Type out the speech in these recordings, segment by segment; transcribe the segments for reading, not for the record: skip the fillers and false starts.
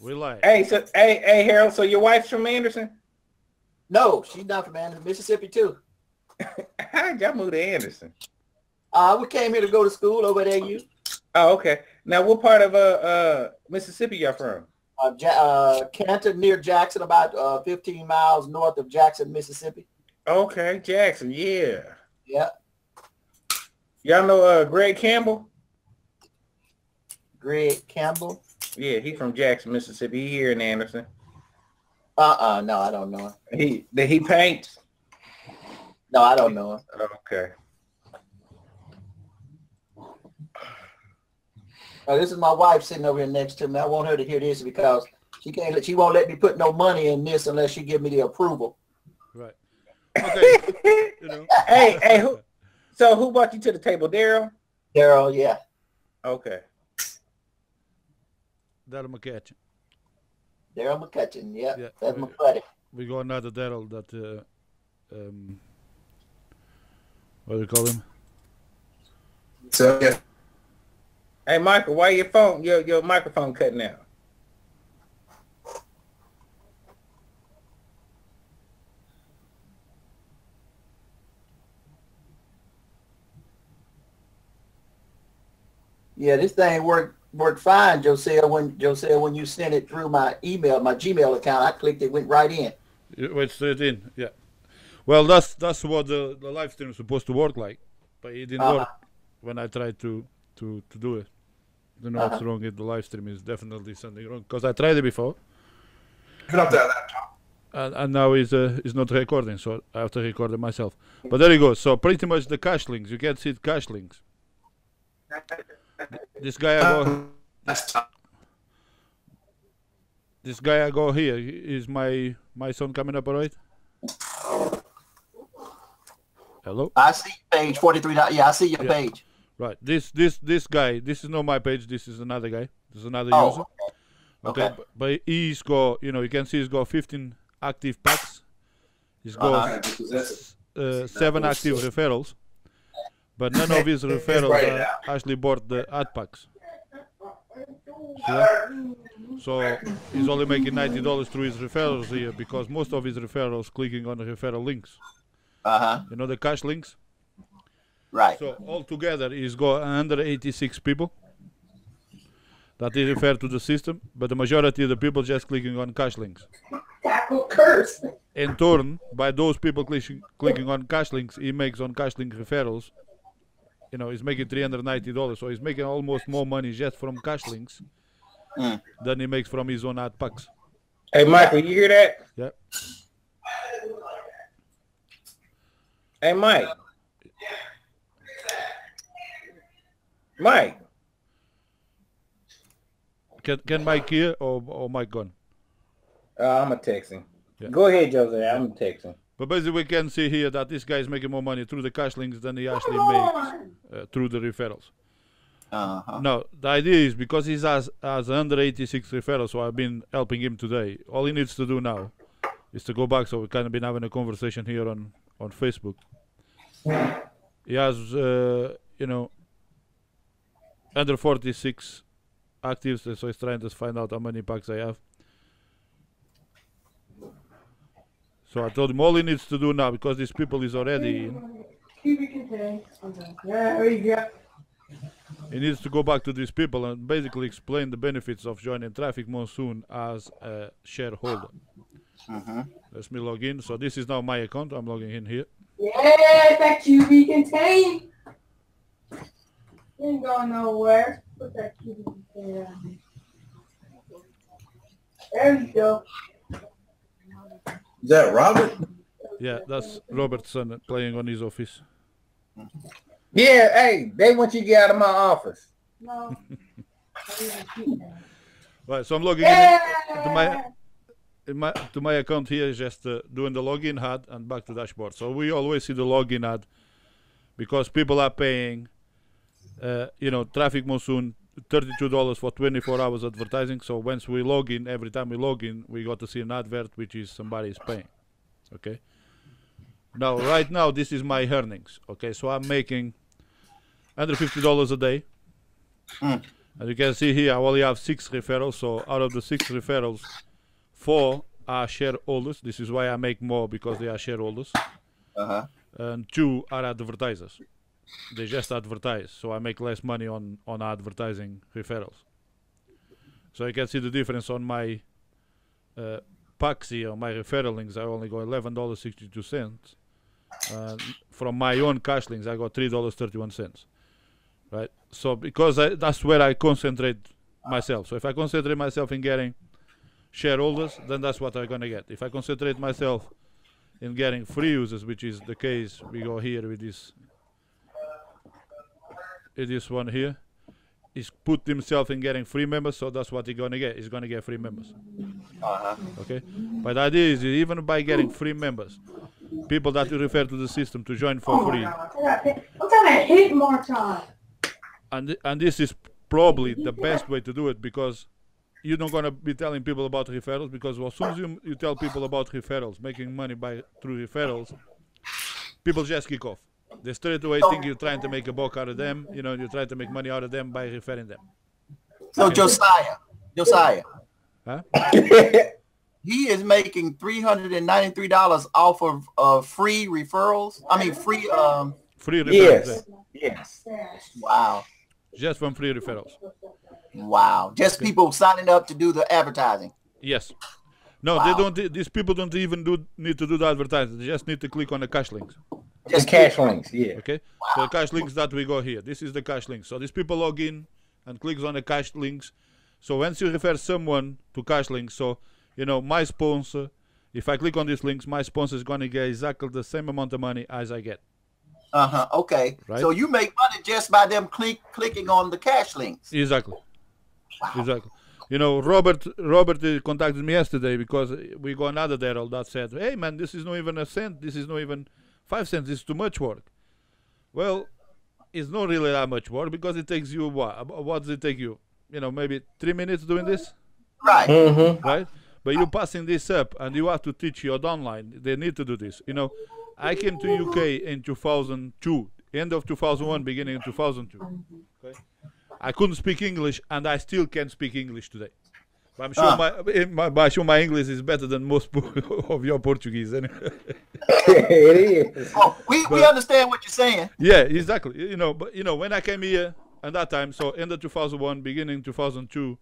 We live. Hey, Harold. So your wife's from Anderson? No, she's not from Anderson, Mississippi too. How did y'all move to Anderson? We came here to go to school over at AU. Oh, okay. Now, what part of Mississippi y'all from? Canton, near Jackson, about 15 miles north of Jackson, Mississippi. Okay, Jackson. Yeah. Yeah. Y'all know Greg Campbell? Greg Campbell? Yeah, he's from Jackson, Mississippi. He here in Anderson. No, I don't know him. He paints? No, I don't know him. Okay. This is my wife sitting over here next to me. I want her to hear this because she won't let me put no money in this unless she give me the approval. Right. Okay. Hey, who brought you to the table? Daryl? Daryl, yeah. Okay. Daryl McCutcheon. Daryl McCutcheon, yeah. That's my we, buddy. We got another Daryl that what do you call him? So yeah. Hey Michael, why your microphone cutting out? Yeah, this thing worked fine, Josiah. When you sent it through my email, my Gmail account, I clicked it, went right in. It went straight in, yeah. Well, that's what the live stream is supposed to work like, but it didn't work when I tried to do it. I don't know what's wrong with the live stream. Is definitely something wrong because I tried it before. Put up that laptop. And now it's not recording, so I have to record it myself. But there you go. So pretty much the cache links. You can see the cache links. This guy I go here. Is my son coming up alright? Hello? I see page 43. Yeah, I see your page. Right. This guy, this is not my page, this is another guy. This is another user. Okay. But he's got, you can see he's got 15 active packs. He's got 7 active referrals. But none of his referrals actually bought the ad packs. So he's only making $90 through his referrals here because most of his referrals clicking on the referral links. You know the cache links? Right. So altogether he's got 186 people that he referred to the system, but the majority of the people just clicking on cache links. Tackle curse. In turn, by those people clicking on cache links, he makes on cache link referrals. He's making $390, so he's making almost more money just from cache links than he makes from his own ad packs. Hey, Michael, you hear that? Yeah. Hey, Mike. Mike. Can Mike hear or Mike gone? I'm a texting. Yeah. Go ahead, Jose. I'm texting. But basically, we can see here that this guy is making more money through the cache links than he actually makes through the referrals. Now, the idea is because he has 186 referrals, so I've been helping him today. All he needs to do now is to go back. So we've kind of been having a conversation here on Facebook. He has, under 46 actives, so he's trying to find out how many packs I have. So I told him all he needs to do now, because these people is already in. There we go. He needs to go back to these people and basically explain the benefits of joining Traffic Monsoon as a shareholder. Let me log in. So this is now my account. I'm logging in here. Yeah, that QB contained. You ain't going nowhere. Put that QB container on. There you go. Is that Robert? Yeah, that's Robert's son playing on his office. Yeah, hey, they want you to get out of my office. No. Right, so I'm logging in to my account here, just doing the login ad and back to dashboard. So we always see the login ad because people are paying, Traffic Monsoon $32 for 24 hours advertising. So once we log in, every time we log in, we got to see an advert which is somebody is paying. Okay. Now, right now, this is my earnings. Okay, so I'm making under $50 a day. And you can see here I only have 6 referrals. So out of the 6 referrals, 4 are shareholders. This is why I make more, because they are shareholders. And 2 are advertisers. They just advertise, so I make less money on advertising referrals. So you can see the difference on my Paxi, or my referral links. I only got $11.62. From my own cash links, I got $3.31. Right? So because that's where I concentrate myself. So if I concentrate myself in getting shareholders, then that's what I'm gonna get. If I concentrate myself in getting free users, which is the case, we go here with this one here, is put himself in getting free members, so that's what he's gonna get. He's gonna get free members. Okay, but the idea is even by getting free members, people that you refer to the system to join for free. I'm gonna hit more time. And this is probably the best way to do it, because you're not gonna be telling people about referrals, because as soon as you tell people about referrals, making money through referrals, people just kick off. They straight away think you're trying to make a buck out of them. You know, you're trying to make money out of them by referring them. So okay. Josiah, huh? He is making $393 off of free referrals. I mean, free referrals. Yes. Wow. Just from free referrals. Wow. Just people signing up to do the advertising. Yes. No, wow. They don't. These people don't even need to do the advertising. They just need to click on the cash links. Just cash links, yeah. Okay. Wow. So the cash links that we got here. This is the cash links. So these people log in and clicks on the cash links. So once you refer someone to cash links, so you know my sponsor, if I click on these links, my sponsor is going to get exactly the same amount of money as I get. Okay. Right? So you make money just by them clicking on the cash links. Exactly. Wow. Exactly. You know, Robert contacted me yesterday because we got another Daryl that said, "Hey man, this is not even a cent. This is not even 5 cents. This is too much work." Well, it's not really that much work, because it takes you what does it take you? You know, maybe 3 minutes doing this. Right. Mm-hmm. Right. But you're passing this up, and you have to teach your downline. They need to do this. You know, I came to UK in 2002, end of 2001, beginning of 2002. Okay? I couldn't speak English, and I still can't speak English today. But I'm sure my English is better than most of your Portuguese. Anyway. It is. Oh, we understand what you're saying. Yeah, exactly. You know, but you know, when I came here at that time, so end of 2001, beginning 2002,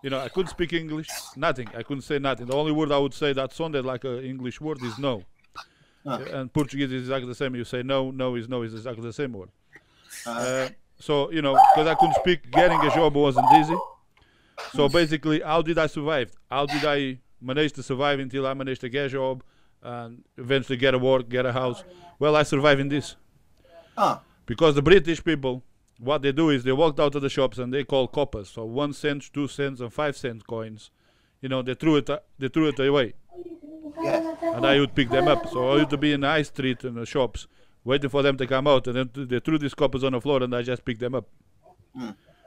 you know, I couldn't speak English, nothing. I couldn't say nothing. The only word I would say that sounded like an English word is no. And Portuguese is exactly the same. You say no is exactly the same word. So, you know, because I couldn't speak, getting a job wasn't easy. So basically, how did I survive? How did I manage to survive until I managed to get a job and eventually get a work, get a house? Well, I survived in this. Because the British people, what they do is they walked out of the shops and they call coppers. So 1 cent, 2 cents, and 5 cent coins. You know, they threw it away. Yes. And I would pick them up. So I used to be in the high street in the shops, waiting for them to come out, and then they threw these coppers on the floor, and I just picked them up.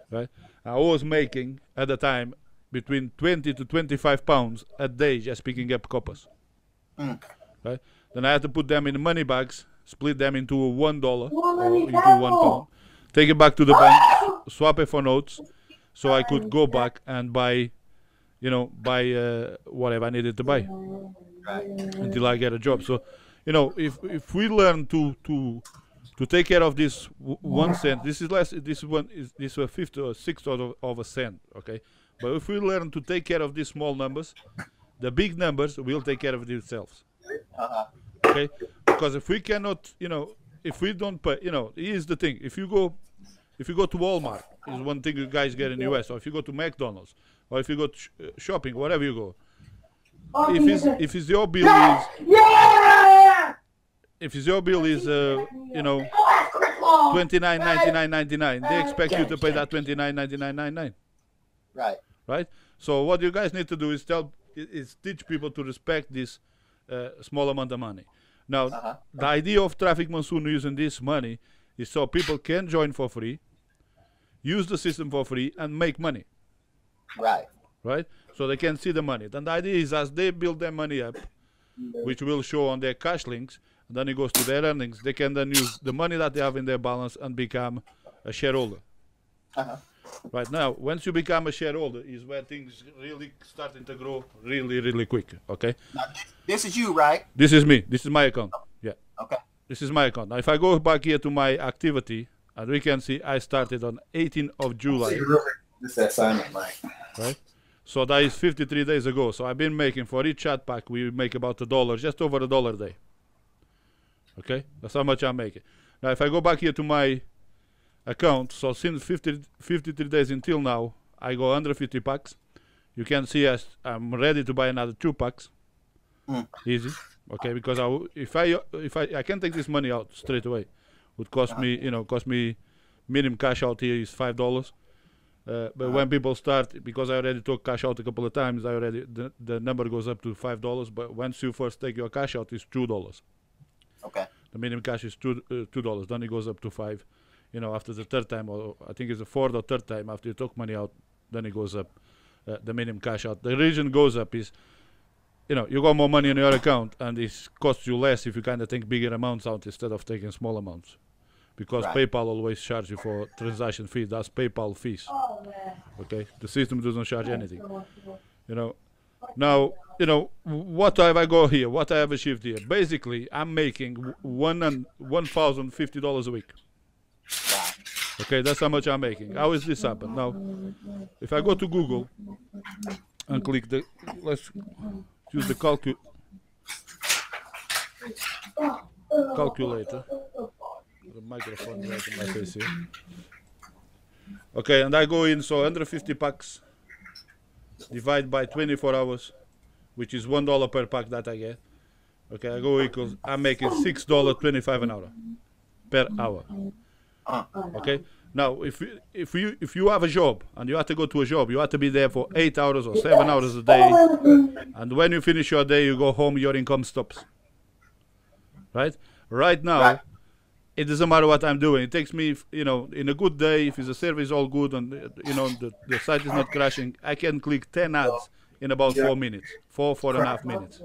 Right? I was making at the time between 20 to 25 pounds a day just picking up coppers. Right? Then I had to put them in money bags, split them into $1 or into £1, take it back to the bank, swap it for notes, so I could go back and buy, you know, whatever I needed to buy until I get a job. So, you know, if we learn to take care of this 1 cent, this is less. This is a fifth or sixth of a cent. Okay, but if we learn to take care of these small numbers, the big numbers will take care of themselves. Okay, because if we cannot, you know, if we don't pay, you know, here's the thing: if you go to Walmart, is one thing you guys get in the US, or if you go to McDonald's, or if you go to shopping, wherever you go, if it's your bill is if your bill is you know, $29.99.99, they expect you to pay that $29.99.99. Right. So what you guys need to do is teach people to respect this small amount of money. Now, the idea of Traffic Monsoon using this money is so people can join for free, use the system for free, and make money. Right. So they can see the money. Then the idea is as they build their money up, which will show on their cash links, and then it goes to their earnings, they can then use the money that they have in their balance and become a shareholder. Right now, once you become a shareholder, is where things really starting to grow really, really quick. Okay. Now, this is you, right? This is me. This is my account. Yeah. Okay. This is my account. Now, if I go back here to my activity, and we can see I started on 18th of July. This is assignment, Mike. Right. So that is 53 days ago. So I've been making for each chat pack, we make about $1, just over $1 a day. Okay. That's how much I'm making. Now, if I go back here to my account, so since 53 days until now, I go under 50 packs. You can see I'm ready to buy another 2 packs. Easy. Okay, because if I can take this money out straight away, would cost me, cost me minimum cash out here is $5. But when people start, because I already took cash out a couple of times, the number goes up to $5. But once you first take your cash out, it's $2. Okay. The minimum cash is $2. Then it goes up to $5. After the third time, or I think it's the fourth or third time after you took money out, then it goes up. The minimum cash out. The reason goes up is, you got more money in your account, and it costs you less if you kind of take bigger amounts out instead of taking small amounts, because PayPal always charge you for transaction fee. That's PayPal fees. Okay, the system doesn't charge anything. Now, what have I got here? What I have achieved here? Basically, I'm making $1,050 a week. Okay, that's how much I'm making. How is this happen? Now, if I go to Google and click let's use the calculator. The microphone right in my face here. Okay, and I go in, so 150 packs divide by 24 hours, which is $1 per pack that I get. Okay, I go equals, I'm making $6.25 an hour per hour. Okay. Now, if you have a job and you have to go to a job, you have to be there for 8 hours or 7 hours a day, and when you finish your day, you go home, your income stops. Right now, it doesn't matter what I'm doing. It takes me, in a good day, if the service is all good and the site is not crashing, I can click 10 ads in about 4 minutes, 4.5 minutes.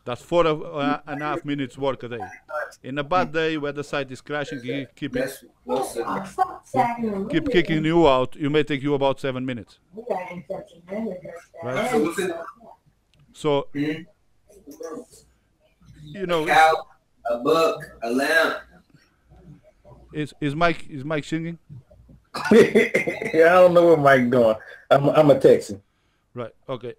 That's 4.5 minutes work a day. In a bad day where the site is crashing, keep kicking you out, you may take you about 7 minutes. Right? So, a book, a lamp. Is Mike singing? I don't know what Mike doing. I'm a Texan. Right. Okay.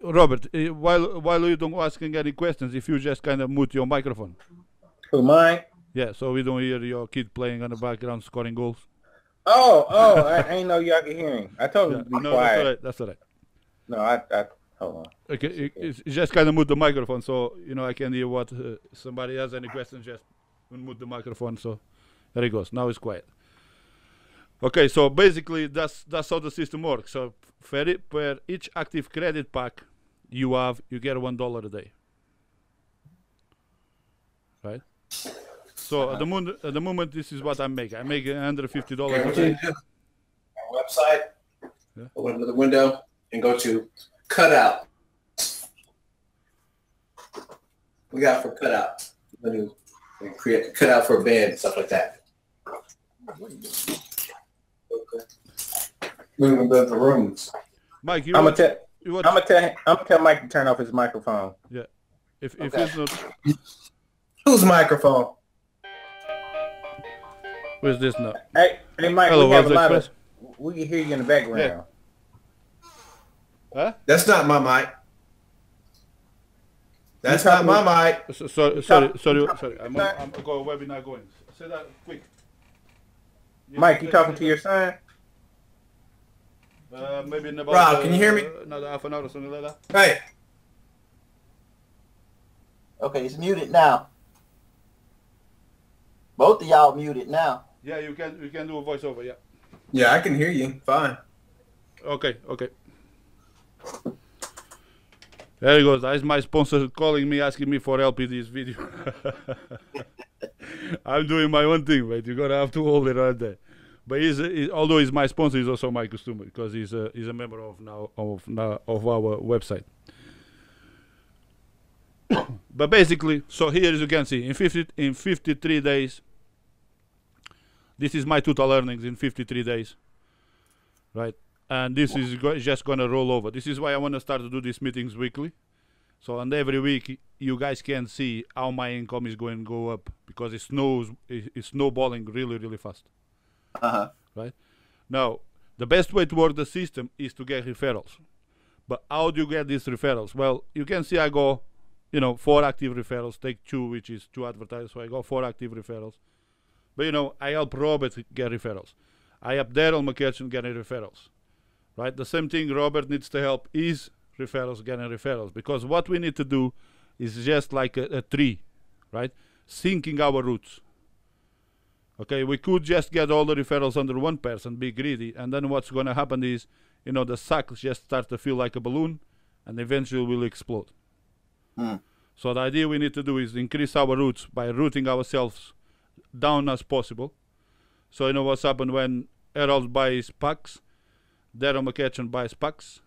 Robert, while you don't asking any questions, if you just kind of mute your microphone. Who, mine? Yeah, so we don't hear your kid playing on the background scoring goals. Oh, I ain't know y'all could hear him. I told him to be quiet. That's all right. No, I hold on. Okay, it's just kind of mute the microphone, so I can hear what somebody has any questions. Just mute the microphone, so there it goes. Now it's quiet. Okay, so basically that's how the system works. So per each active credit pack you get $1 a day. Right? So at the moment, this is what I'm making. I'm making $150 a day. Website. Yeah. Open another window and go to cutout. We got for cutout. When you create a cutout for a bed and stuff like that. Moving the rooms. Mike, I'm gonna tell Mike to turn off his microphone. Yeah. If it's not. Whose microphone? Where's this now? Hey, Mike. Hello, we have a lot Express. we can hear you in the background. Yeah. Huh? That's not my mic. That's not my mic. Sorry. I'm going webinar going. Say that quick. Mike, you talking to your son? Maybe in about Rob, can you hear me? Another half an hour or something like that. Hey. Okay, it's muted now. Both of y'all muted now. Yeah, you can do a voiceover. Yeah. Yeah, I can hear you. Fine. Okay. There he goes. That is my sponsor calling me, asking me for help in this video. I'm doing my own thing, but you're gonna have to hold it right there. But although he's my sponsor, he's also my customer because he's a member of our website. But basically, so here as you can see, in 53 days, This is my total earnings in 53 days, right? And this is just going to roll over. This is why I want to start to do these meetings weekly. So, and every week you guys can see how my income is going to go up because it's snowballing really, really fast. Right? Now, the best way to work the system is to get referrals. But how do you get these referrals? Well, you can see I go, 4 active referrals. Take 2, which is 2 advertisers. So I got 4 active referrals. But, I help Robert get referrals. I help Daryl McKerchin getting referrals. Right? The same thing Robert needs to help is referrals getting referrals. Because what we need to do is just like a tree, right? Sinking our roots. Okay, we could just get all the referrals under one person, be greedy, and then what's going to happen is, the sack just start to feel like a balloon, and eventually will explode. So the idea we need to do is increase our roots by rooting ourselves down as possible. So what's happened when Harold buys packs, Daryl McKerchin buys packs,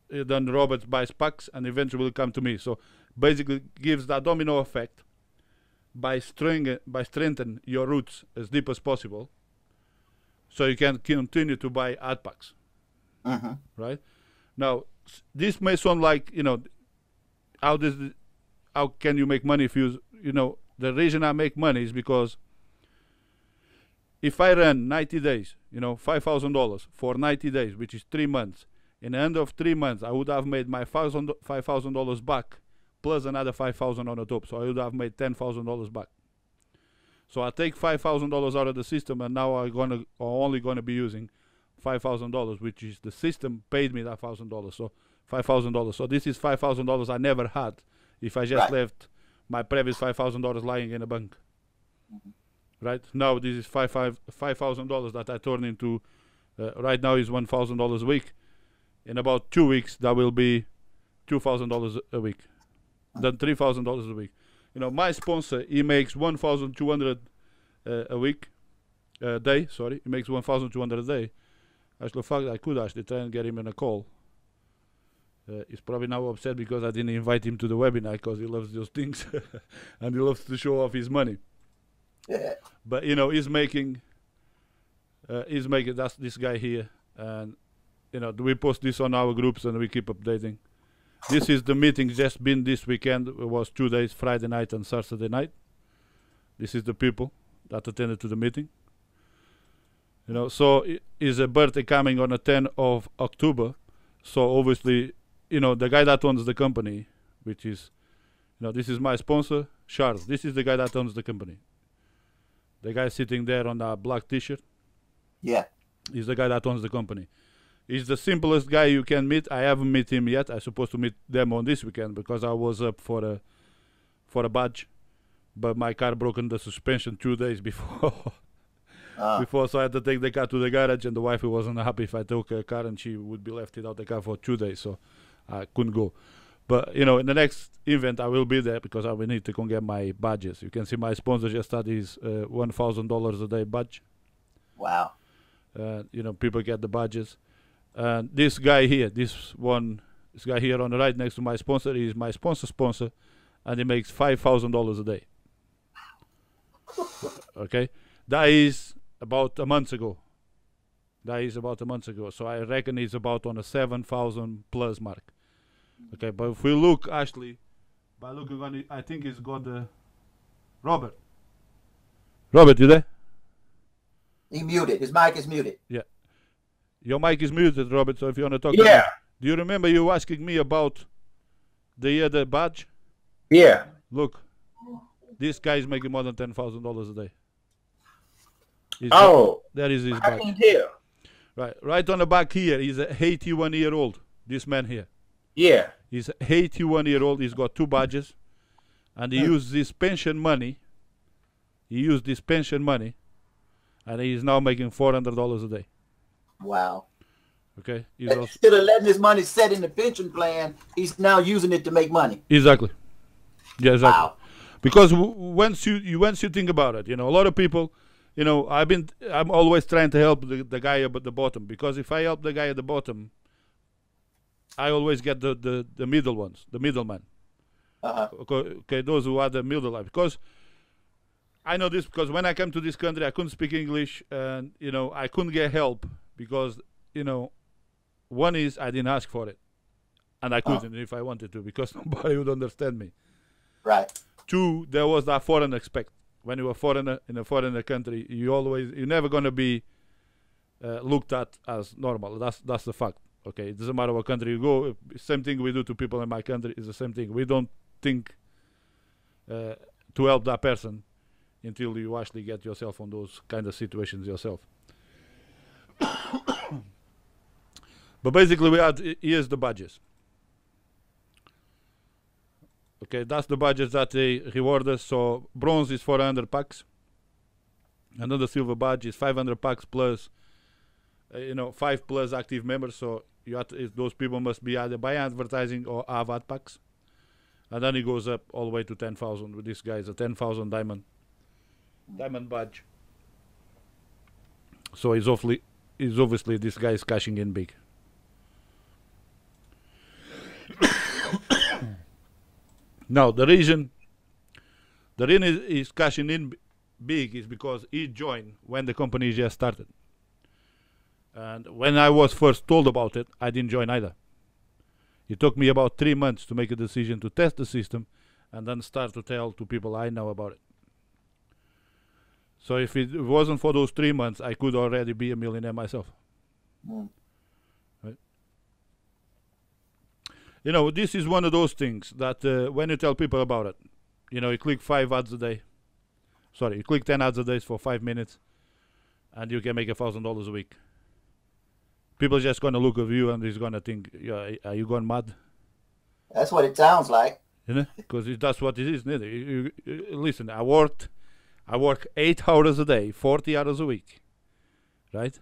then Robert buys packs, and eventually will come to me. So basically gives that domino effect by strengthening your roots as deep as possible, so you can continue to buy ad packs. Right? Now, this may sound like, how can you make money if you, the reason I make money is because if I run 90 days, $5,000 for 90 days, which is 3 months, in the end of 3 months, I would have made my $5,000 back plus another $5,000 on the top. So I would have made $10,000 back. So I take $5,000 out of the system, and now I'm only going to be using $5,000, which is the system paid me that $1,000. So $5,000. So this is $5,000 I never had if I just left my previous $5,000 lying in a bank. Right now, this is $5,000 that I turn into. Right now is $1,000 a week. In about 2 weeks, that will be $2,000 a week. Then $3,000 a week. My sponsor, he makes 1,200 a week, day. Sorry, he makes 1,200 a day. Actually, in fact, I could actually try and get him in a call. He's probably now upset because I didn't invite him to the webinar because he loves those things and he loves to show off his money. Yeah. But he's making. That's this guy here, and we post this on our groups and we keep updating. This is the meeting just been this weekend. It was 2 days, Friday night and Saturday night. This is the people that attended to the meeting. So is a birthday coming on the 10th of October. So obviously, the guy that owns the company, which is, this is my sponsor, Charles. This is the guy that owns the company. The guy sitting there on that black t-shirt. Yeah. He's the guy that owns the company. He's the simplest guy you can meet. I haven't met him yet. I'm supposed to meet them on this weekend because I was up for a badge, but my car broke the suspension 2 days before. So I had to take the car to the garage, and the wife wasn't happy if I took a car, and she would be left without the car for 2 days, so I couldn't go. But in the next event I will be there because I will need to go get my badges. You can see my sponsor just had his $1,000 a day badge. Wow. People get the badges. And this guy here, this guy here on the right next to my sponsor, is my sponsor, and he makes $5,000 a day. Okay, that is about a month ago. So I reckon he's about on a 7,000 plus mark. Okay, but if we look, Ashley, by looking on it, I think he's got the Robert. Robert, you there? He muted. His mic is muted. Yeah. Your mic is muted, Robert, so if you want to talk. Yeah. Do you remember you asking me about the badge? Yeah. Look, this guy is making more than $10,000 a day. That is his badge. I can tell. Right on the back here, he's a 81-year-old, this man here. Yeah. He's 81-year-old, he's got 2 badges, and he used this pension money. And he is now making $400 a day. Wow. Okay. Instead of letting his money set in the pension plan, he's now using it to make money. Exactly. Yeah, exactly. Wow. Because once you think about it, a lot of people, I'm always trying to help the guy at the bottom, because if I help the guy at the bottom, I always get the middle ones, the middleman. Okay, those who are the middle line, because I know this because when I came to this country, I couldn't speak English, and you know, I couldn't get help because, you know, one is I didn't ask for it, and I couldn't if I wanted to because nobody would understand me. Right. Two, there was that foreign aspect. When you're a foreigner in a foreigner country, you're never gonna be looked at as normal. That's the fact. Okay, it doesn't matter what country you go. Same thing we do to people in my country is the same thing. We don't think to help that person until you actually get yourself on those kind of situations yourself. But basically, here's the badges. Okay, that's the badges that they reward us. So bronze is 400 packs. Another silver badge is 500 packs plus, 5 plus active members. So those people must be either by advertising or have ad packs. And then it goes up all the way to 10,000 with this guy. It's a 10,000 diamond badge. So it's obviously this guy is cashing in big. Now the reason is cashing in big is because he joined when the company just started. And when I was first told about it, I didn't join either. It took me about 3 months to make a decision to test the system and then start to tell to people I know about it. So if it wasn't for those 3 months, I could already be a millionaire myself. Right? You know, this is one of those things that when you tell people about it, you click 5 ads a day. Sorry, you click 10 ads a day for 5 minutes and you can make $1,000 a week. People are just going to look at you and they're going to think, yeah, are you going mad? That's what it sounds like. Because that's what it is, isn't it? Listen, I work 8 hours a day, 40 hours a week, right?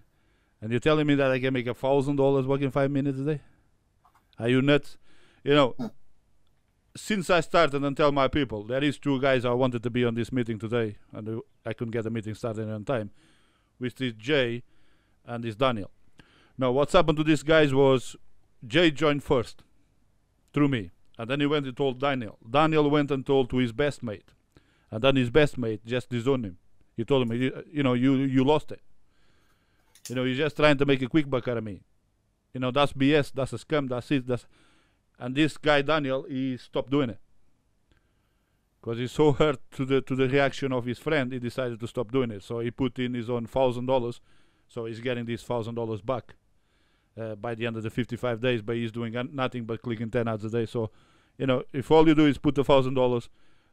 And you're telling me that I can make $1,000 working 5 minutes a day? Are you nuts? Since I started and tell my people, there is 2 guys I wanted to be on this meeting today, and I couldn't get the meeting started on time, which is Jay and this Daniel. Now, what's happened to these guys was Jay joined first through me, and then he went and told Daniel. Daniel went and told to his best mate, and then his best mate just disowned him. He told him, you lost it. You're just trying to make a quick buck out of me. That's BS, that's a scam, that's it. And this guy, Daniel, he stopped doing it. Because he's so hurt to the reaction of his friend, he decided to stop doing it. So he put in his own $1,000, so he's getting these $1,000 back by the end of the 55 days, but he's doing nothing but clicking 10 ads a day. So, if all you do is put the $1,000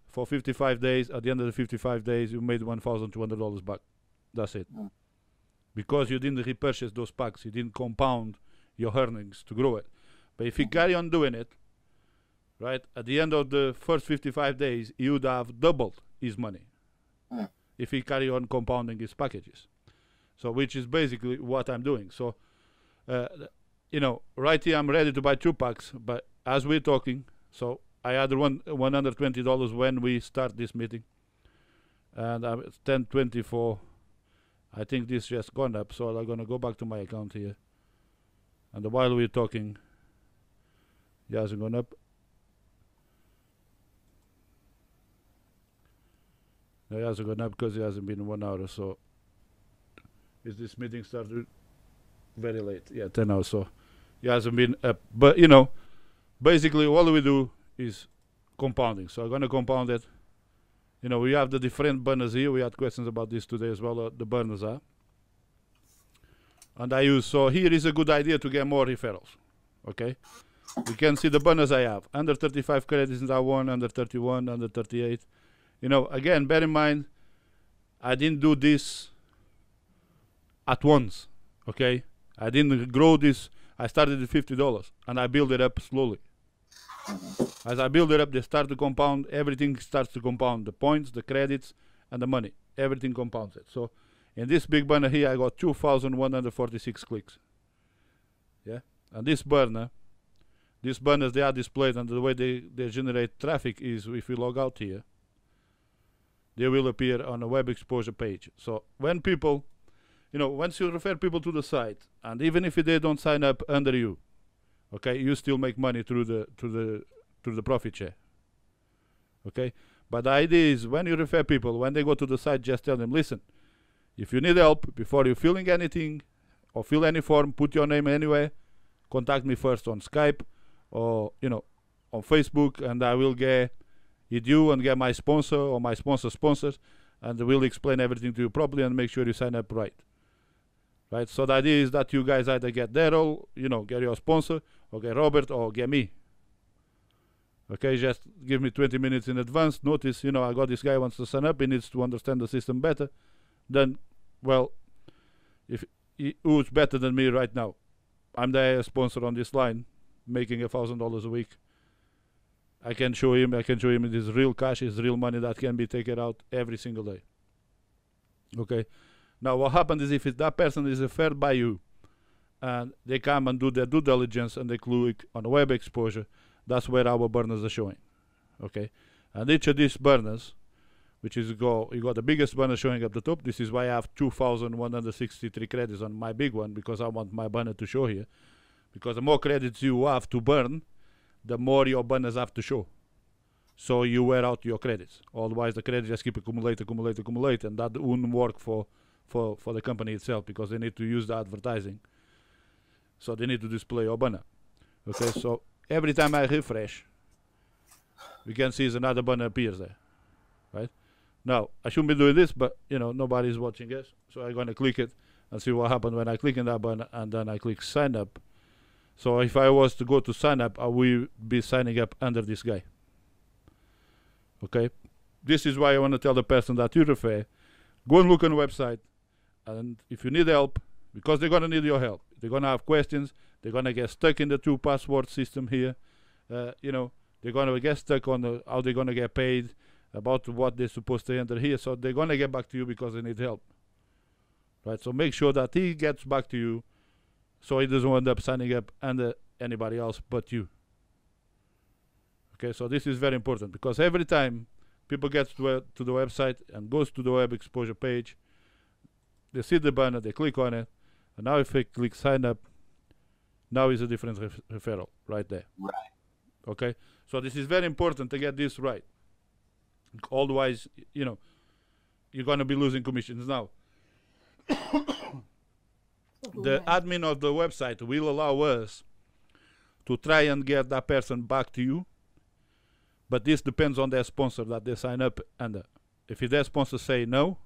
for 55 days, at the end of the 55 days, you made $1,200 back. That's it. Because you didn't repurchase those packs, you didn't compound your earnings to grow it. But if you carry on doing it, right, at the end of the first 55 days, you would have doubled his money if he carry on compounding his packages. So, which is basically what I'm doing. So, right here, I'm ready to buy 2 packs, but as we're talking, so I had $120 when we start this meeting, and I'm at 10.24. I think this just gone up, so I'm gonna go back to my account here, and while we're talking, it hasn't gone up. No, it hasn't gone up because it hasn't been 1 hour. So, is this meeting started very late? Yeah, 10 hours. So, it hasn't been up. But basically, all we do is compounding. So I'm gonna compound it. We have the different burners here. We had questions about this today as well. The burners are, and I use. So here is a good idea to get more referrals. Okay. You can see the burners I have. Under 35 credits in that one, under 31, under 38. Again, bear in mind, I didn't do this at once, okay? I didn't grow this. I started at $50, and I built it up slowly. As I build it up, they start to compound. Everything starts to compound. The points, the credits, and the money. Everything compounds it. So, in this big burner here, I got 2,146 clicks. Yeah? And this burner, these burners, they are displayed, and the way they generate traffic is if we log out here, they will appear on a web exposure page. So when people, once you refer people to the site, and even if they don't sign up under you, okay, you still make money through the profit share. Okay, But the idea is when you refer people, when they go to the site, just tell them, listen, if you need help, before you filling anything or fill any form, put your name anywhere, contact me first on Skype or, on Facebook, and I will get you and get my sponsor or my sponsors, and we'll explain everything to you properly and make sure you sign up right. Right? So the idea is that you guys either get Daryl, get your sponsor, or get Robert, or get me. Okay, just give me 20 minutes in advance. Notice, I got this guy wants to sign up. He needs to understand the system better. Then, well, who's better than me right now? I'm the sponsor on this line, making $1,000 a week. I can show him it is real cash, it's real money that can be taken out every single day. Okay. Now, what happens is if that person is referred by you, and they come and do their due diligence and they click on web exposure, that's where our burners are showing. Okay, and each of these burners, which is you got the biggest burner showing up the top. This is why I have 2,163 credits on my big one, because I want my burner to show here. Because the more credits you have to burn, the more your burners have to show. So you wear out your credits. Otherwise, the credits just keep accumulate, and that wouldn't work for the company itself, because they need to use the advertising. So they need to display your burner. Okay, so every time I refresh, we can see another burner appears there, right? Now, I shouldn't be doing this, but, nobody's watching us. So I'm going to click it and see what happens when I click in that burner, and then I click sign up. So if I was to go to sign up, I will be signing up under this guy. Okay? This is why I want to tell the person that you refer, go and look on the website, and if you need help, because they're going to need your help. They're going to have questions. They're going to get stuck in the 2-password system here. They're going to get stuck on how they're going to get paid, about what they're supposed to enter here. So they're going to get back to you because they need help. Right? So make sure that he gets back to you so he doesn't end up signing up under anybody else but you. Okay, so this is very important, because every time people get to the website and goes to the web exposure page, they see the banner, they click on it, and now if they click sign up, now is a different referral right there. Right. Okay, so this is very important to get this right. Otherwise, you're going to be losing commissions now. The admin of the website will allow us to try and get that person back to you, but this depends on their sponsor that they sign up under. If their sponsor say no,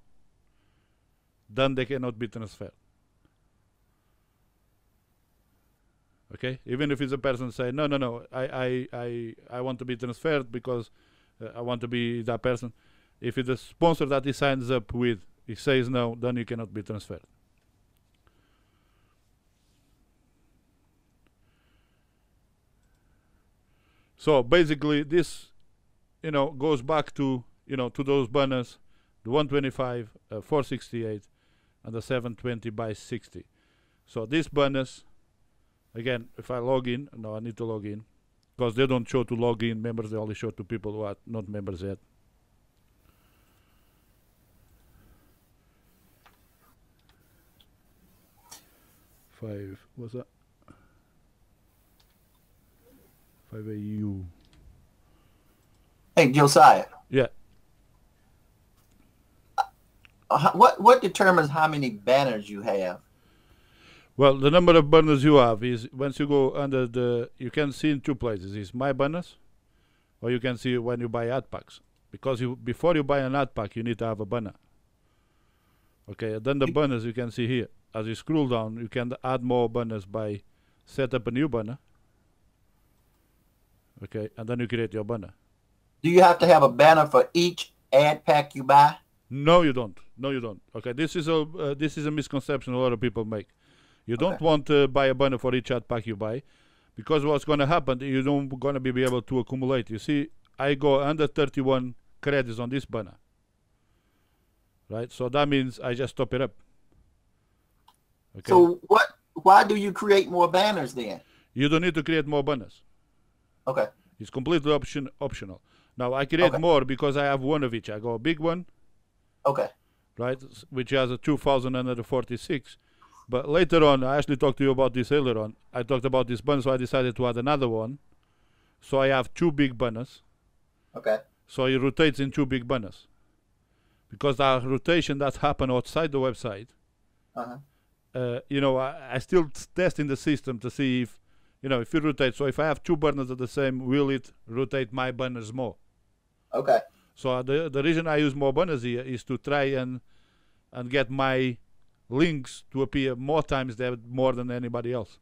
then they cannot be transferred. Okay, even if it's a person say no, I want to be transferred because I want to be that person. If it's a sponsor that he signs up with, he says no, then you cannot be transferred. So basically, this, goes back to, to those banners, the 125, 468, and the 720 by 60. So these banners, again, if I log in, no, I need to log in, because they don't show to log in members, they only show to people who are not members yet. What's that? 5AU. Hey, Josiah. Yeah. What determines how many banners you have? Well, the number of banners you have is, once you go under you can see in two places. It's my banners, or you can see when you buy ad packs. Because before you buy an ad pack, you need to have a banner. Okay, and then the banners you can see here. As you scroll down, you can add more banners by set up a new banner. Okay, and then you create your banner. Do you have to have a banner for each ad pack you buy? No, you don't. No, you don't. Okay, this is a misconception a lot of people make. You don't want to buy a banner for each ad pack you buy, because what's going to happen, you don't going to be able to accumulate. You see, I go under 31 credits on this banner. Right? So that means I just top it up. Okay. So why do you create more banners then? You don't need to create more banners. Okay. It's completely optional. Now I create more because I have one of each. I go a big one. Okay. Right, which has a 2,146. But later on, I actually talked to you about this earlier on. I talked about this banner, so I decided to add another one. So I have two big banners. Okay. So it rotates in 2 big banners. Because that rotation that happen outside the website, you know, I still testing the system to see if, you know, if it rotates. So if I have 2 banners at the same, will it rotate my banners more? Okay. So the reason I use more banners here is to try and get my links to appear more times more than anybody else.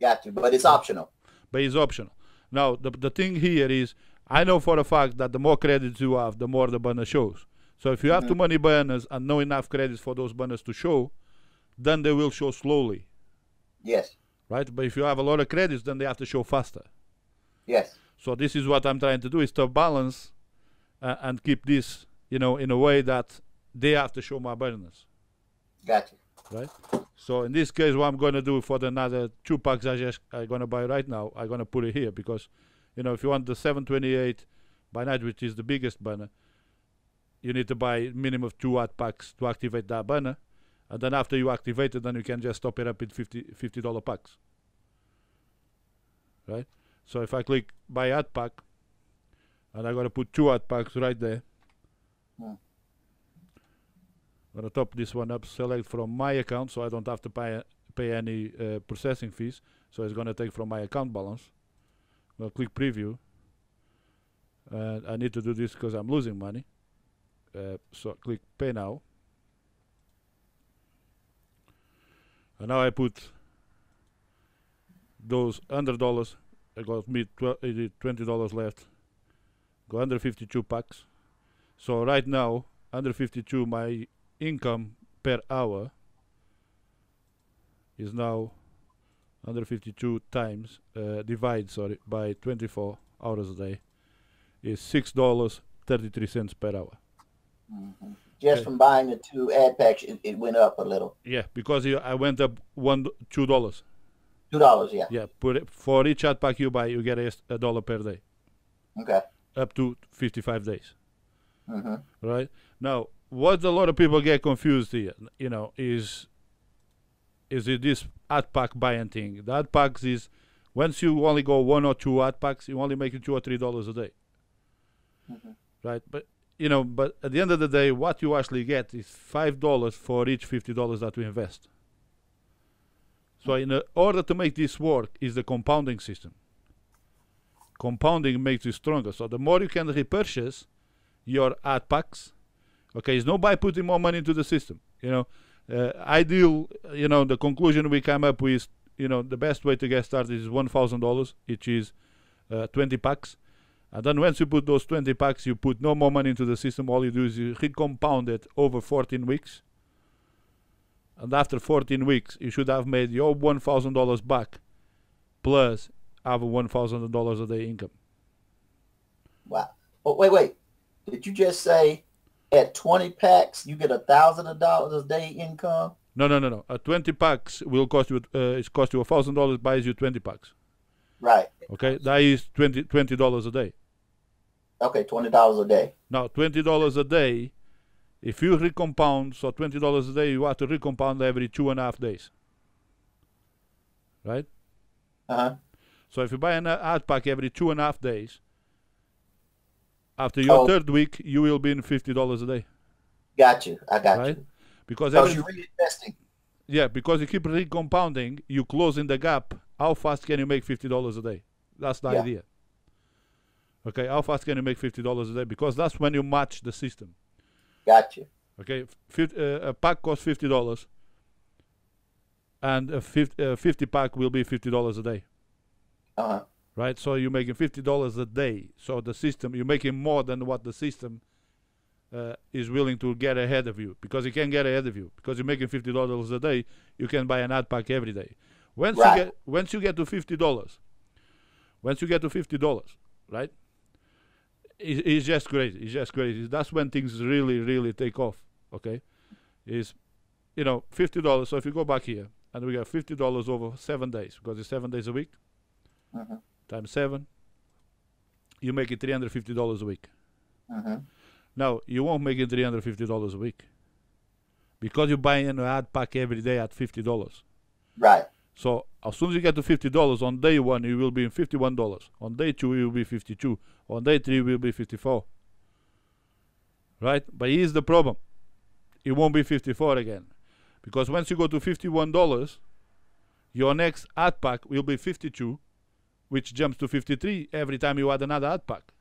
Got you. But it's optional. But it's optional. Now, the thing here is, I know for a fact that the more credits you have, the more the banner shows. So if you have too many banners and not enough credits for those banners to show, then they will show slowly. Yes. Right? But if you have a lot of credits, then they have to show faster. Yes. So this is what I'm trying to do, is to balance and keep this, you know, in a way that they have to show my banners. Got you. Right? So in this case, what I'm going to do for the another 2 packs I'm going to buy right now, I'm going to put it here because, you know, if you want the 728 by night, which is the biggest banner, you need to buy minimum of 2 ad packs to activate that banner. And then after you activate it, then you can just top it up in $50 packs. Right? So if I click buy ad pack, and I'm going to put 2 ad packs right there. I'm going to top this one up, select from my account, so I don't have to pay any processing fees. So it's going to take from my account balance. I'm going to click preview. And I need to do this because I'm losing money. So click pay now. And now I put those $100. I got me $20 left. Go under 52 packs. So right now, under 52, my income per hour is now under 52 times divide by 24 hours a day is $6.33 per hour. Just from buying the 2 ad packs, it went up a little. Yeah, because I went up $2. $2, yeah. Yeah, for each ad pack you buy, you get $1 per day. Okay. Up to 55 days. Right? Now, what a lot of people get confused here, you know, is it this ad pack buying thing. The ad packs is, once you only go 1 or 2 ad packs, you only make it $2 or $3 a day. Right? But, you know, but at the end of the day, what you actually get is $5 for each $50 that we invest. So in order to make this work is the compounding system. Compounding makes you stronger. So the more you can repurchase your ad packs, okay, it's not by putting more money into the system. You know, ideal, you know, the conclusion we come up with, you know, the best way to get started is $1,000, which is 20 packs. And then once you put those 20 packs, you put no more money into the system. All you do is you recompound it over 14 weeks. And after 14 weeks, you should have made your $1,000 back, plus have a $1,000 a day income. Wow. Oh, wait. Did you just say at 20 packs, you get $1,000 a day income? No. 20 packs will cost you, it costs you $1,000, buys you 20 packs. Right. Okay, that is $20 a day. Okay, $20 a day. Now, $20 a day, if you recompound, so $20 a day, you have to recompound every 2.5 days. Right? So if you buy an ad pack every 2.5 days, after your third week, you will be in $50 a day. Got you. I got you. Because you're reinvesting. Yeah, because you keep recompounding, you closing the gap. How fast can you make $50 a day? That's the idea. Okay, how fast can you make $50 a day? Because that's when you match the system. Got you. Okay, a pack costs $50, and a 50 pack will be $50 a day. Right, so you're making $50 a day. So the system, you're making more than what the system is willing to get ahead of you, because you can get ahead of you because you're making $50 a day. You can buy an ad pack every day. Once you get to $50, right? It's just crazy. It's just crazy. That's when things really, really take off. Okay, is, you know, $50. So if you go back here and we got $50 over 7 days, because it's 7 days a week, times 7, you make it $350 a week. Now you won't make it $350 a week because you're buying an ad pack every day at $50. Right. So as soon as you get to $50, on day 1 you will be in $51. On day 2 you will be 52. On day 3 you will be 54. right? But here's the problem. It won't be 54 again. Because once you go to $51, your next ad pack will be 52, which jumps to 53 every time you add another ad pack.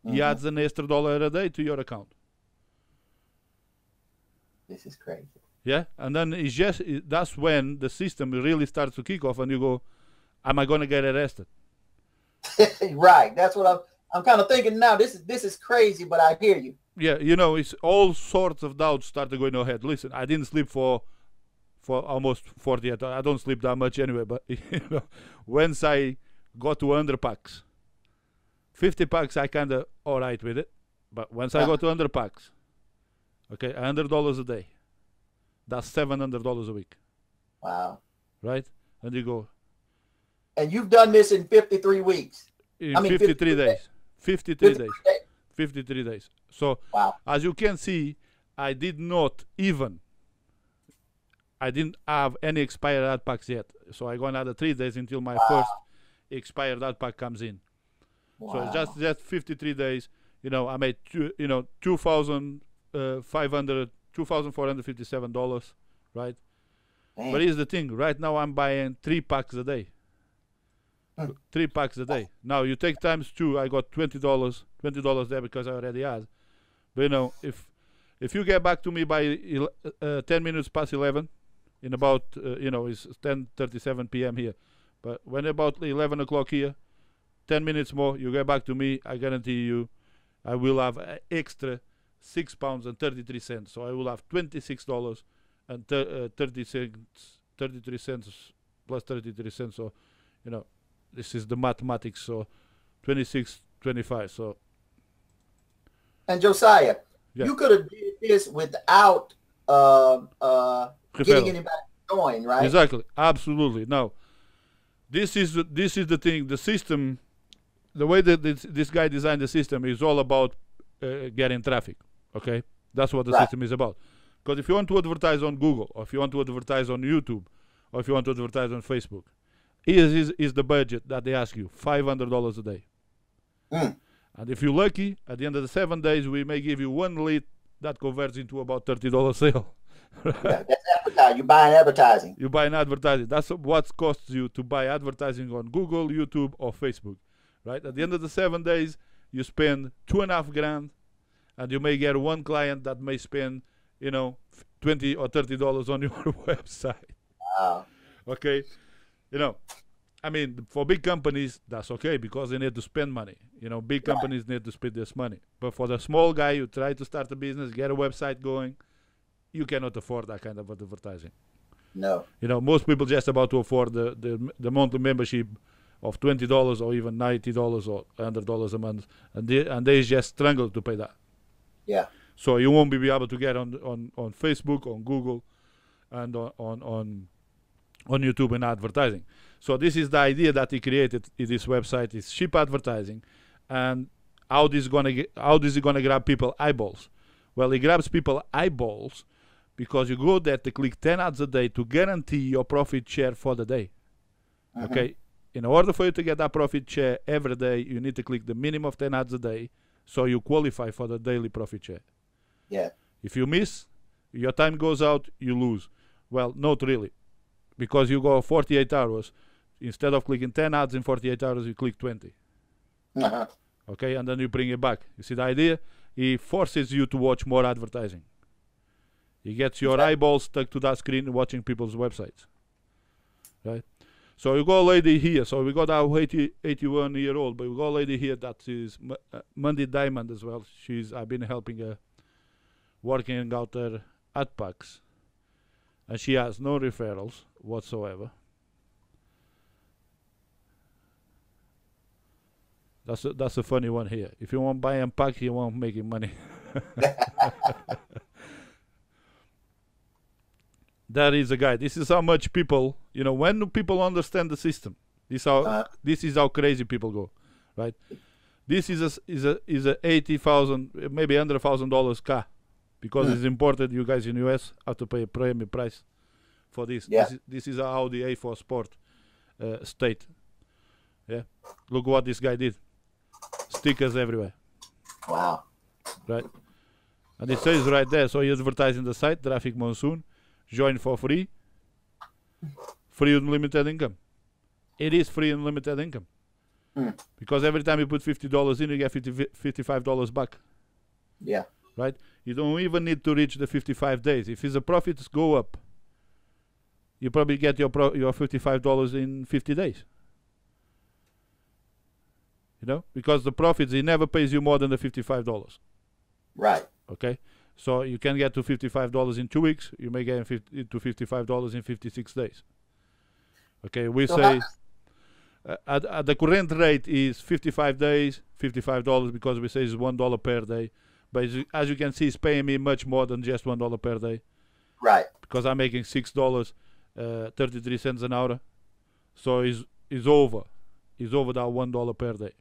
He adds an extra $1 a day to your account. This is crazy. Yeah, and then that's when the system really starts to kick off, and you go, "Am I going to get arrested?" Right. That's what I'm kind of thinking now. This is crazy, but I hear you. Yeah, it's all sorts of doubts start to go in your head. Listen, I didn't sleep for almost 48 hours. I don't sleep that much anyway, but once I got to 100 packs, 50 packs, I kind of all right with it. But once I got to 100 packs, okay, $100 a day, that's $700 a week. Wow. Right? And you go. And you've done this in 53 weeks. In 53 days. 53 days. 53 days. So, wow. As you can see, I didn't have any expired ad packs yet. So I go another 3 days until my first expired ad pack comes in. Wow. So it's just 53 days. I made $2,457, right? Damn. But here's the thing. Right now I'm buying 3 packs a day. 3 packs a day. Now you take times 2. I got $20 there because I already had. But if you get back to me by 10 minutes past 11, in about it's 10:37 p.m. here, but when about 11 o'clock here, 10 minutes more, you get back to me. I guarantee you, I will have extra £6.33. So I will have $26 and 33 cents plus 33 cents. So this is the mathematics. So 26.25. So. And Josiah, you could have did this without getting anybody to join, right? Exactly, absolutely. Now, this is the thing. The system, the way that this guy designed the system is all about getting traffic. Okay, that's what the system is about. Because if you want to advertise on Google, or if you want to advertise on YouTube, or if you want to advertise on Facebook, here is the budget that they ask you: $500 a day. And if you're lucky, at the end of the 7 days, we may give you 1 lead that converts into about $30 sale. Yeah, that's advertising. You buy advertising. You buy an advertising. That's what costs you to buy advertising on Google, YouTube, or Facebook, right? At the end of the 7 days, you spend $2.5 grand, and you may get 1 client that may spend, $20 or $30 on your website. Wow. Okay, I mean, for big companies, that's okay because they need to spend money. Big companies need to spend this money. But for the small guy who try to start a business, get a website going, you cannot afford that kind of advertising. No. Most people just about to afford the monthly membership of $20 or even $90 or $100 a month, and they just struggle to pay that. Yeah. So you won't be able to get on Facebook, on Google, and on YouTube and advertising. So this is the idea that he created in this website: is cheap advertising, and how this is gonna grab people eyeballs. Well, it grabs people eyeballs because you go there to click 10 ads a day to guarantee your profit share for the day. Okay, in order for you to get that profit share every day, you need to click the minimum of 10 ads a day, so you qualify for the daily profit share. Yeah. If you miss, your time goes out, you lose. Well, not really, because you go 48 hours. Instead of clicking 10 ads in 48 hours, you click 20. Okay, and then you bring it back. You see the idea? He forces you to watch more advertising. He gets your eyeballs stuck to that screen watching people's websites. Right? So you got a lady here. So we got our 81-year-old, but we got a lady here that is Mandy Diamond as well. I've been helping her working out her ad packs. And she has no referrals whatsoever. That's a funny one here. If you won't buy and pack, you won't make money. That is a guy. This is how much people, when people understand the system, this is how crazy people go, right? This is a $80,000, maybe $100,000 car, because it's imported. You guys in US have to pay a premium price for this. Yeah. This is a Audi A4 Sport state. Yeah, look what this guy did. Stickers everywhere. Wow. Right. And it says right there, so you advertise in the site, Traffic Monsoon, join for free, free unlimited income. It is free unlimited income. Because every time you put $50 in, you get $55 back. Yeah. Right? You don't even need to reach the 55 days. If the profits go up, you probably get your $55 in 50 days. You know? Because the profits, it never pays you more than the $55. Right. Okay? So you can get to $55 in 2 weeks. You may get to $55 in 56 days. Okay? We say... at the current rate is 55 days, $55 because we say it's $1 per day. But as you can see, it's paying me much more than just $1 per day. Right. Because I'm making $6, 33 cents an hour. So it's over. It's over that $1 per day.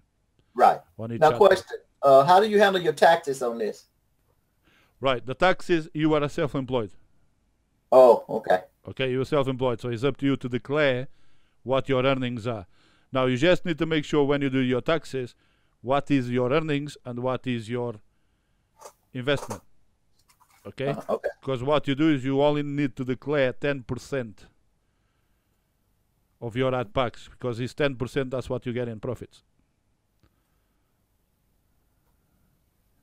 Right. Now, question: how do you handle your taxes on this? Right. The taxes, you are self-employed. Oh, okay. Okay, you're self-employed, so it's up to you to declare what your earnings are. Now, you just need to make sure when you do your taxes, what is your earnings and what is your investment. Okay? Okay. Because what you do is you only need to declare 10% of your ad packs, because it's 10%, that's what you get in profits.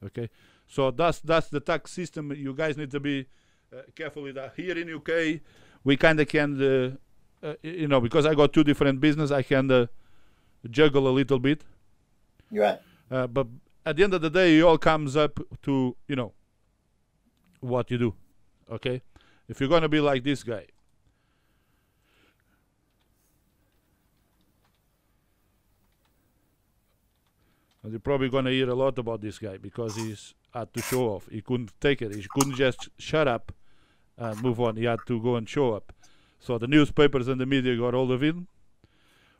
Okay? So that's the tax system. You guys need to be careful with that. Here in UK, we kind of can... you know, because I got two different businesses, I can juggle a little bit. Right. But at the end of the day, it all comes up to, you know, what you do. Okay? If you're going to be like this guy. And you're probably going to hear a lot about this guy because he's had to show off. He couldn't take it. He couldn't just shut up and move on. He had to go and show up. So the newspapers and the media got hold of him.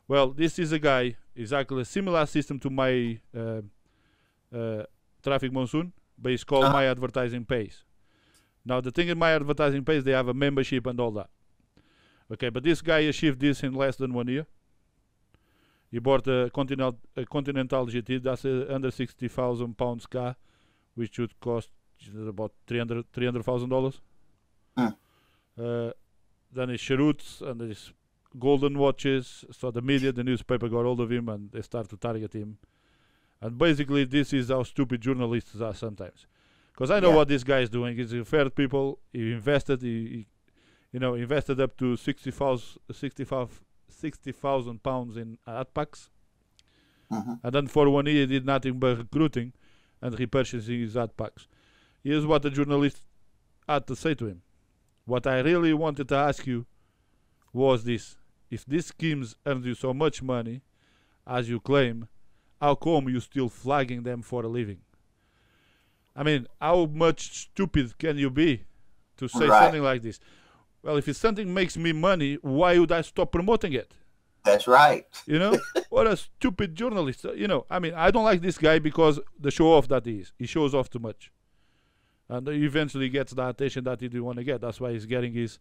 Well, this is a guy, exactly a similar system to my Traffic Monsoon, but it's called My Advertising Pays. Now, the thing in My Advertising Pays, they have a membership and all that. Okay, but this guy achieved this in less than 1 year. He bought a Continental GT, that's a under £60,000 car, which would cost about $300,000. Then his cheroots and his golden watches. So the media, the newspaper got hold of him and they start to target him. And basically, this is how stupid journalists are sometimes. Because I know what this guy is doing. He's a fair people. He invested. He invested up to £60,000 in ad packs. And then for 1 year, he did nothing but recruiting and repurchasing his ad packs. Here's what the journalist had to say to him. What I really wanted to ask you was this. If these schemes earn you so much money, as you claim, how come you still flagging them for a living? I mean, how much stupid can you be to say something like this? Well, if it's something makes me money, why would I stop promoting it? That's right. You know? What a stupid journalist. You know, I mean, I don't like this guy because the show-off that he is. He shows off too much. And he eventually gets the attention that he didn't want to get. That's why he's getting his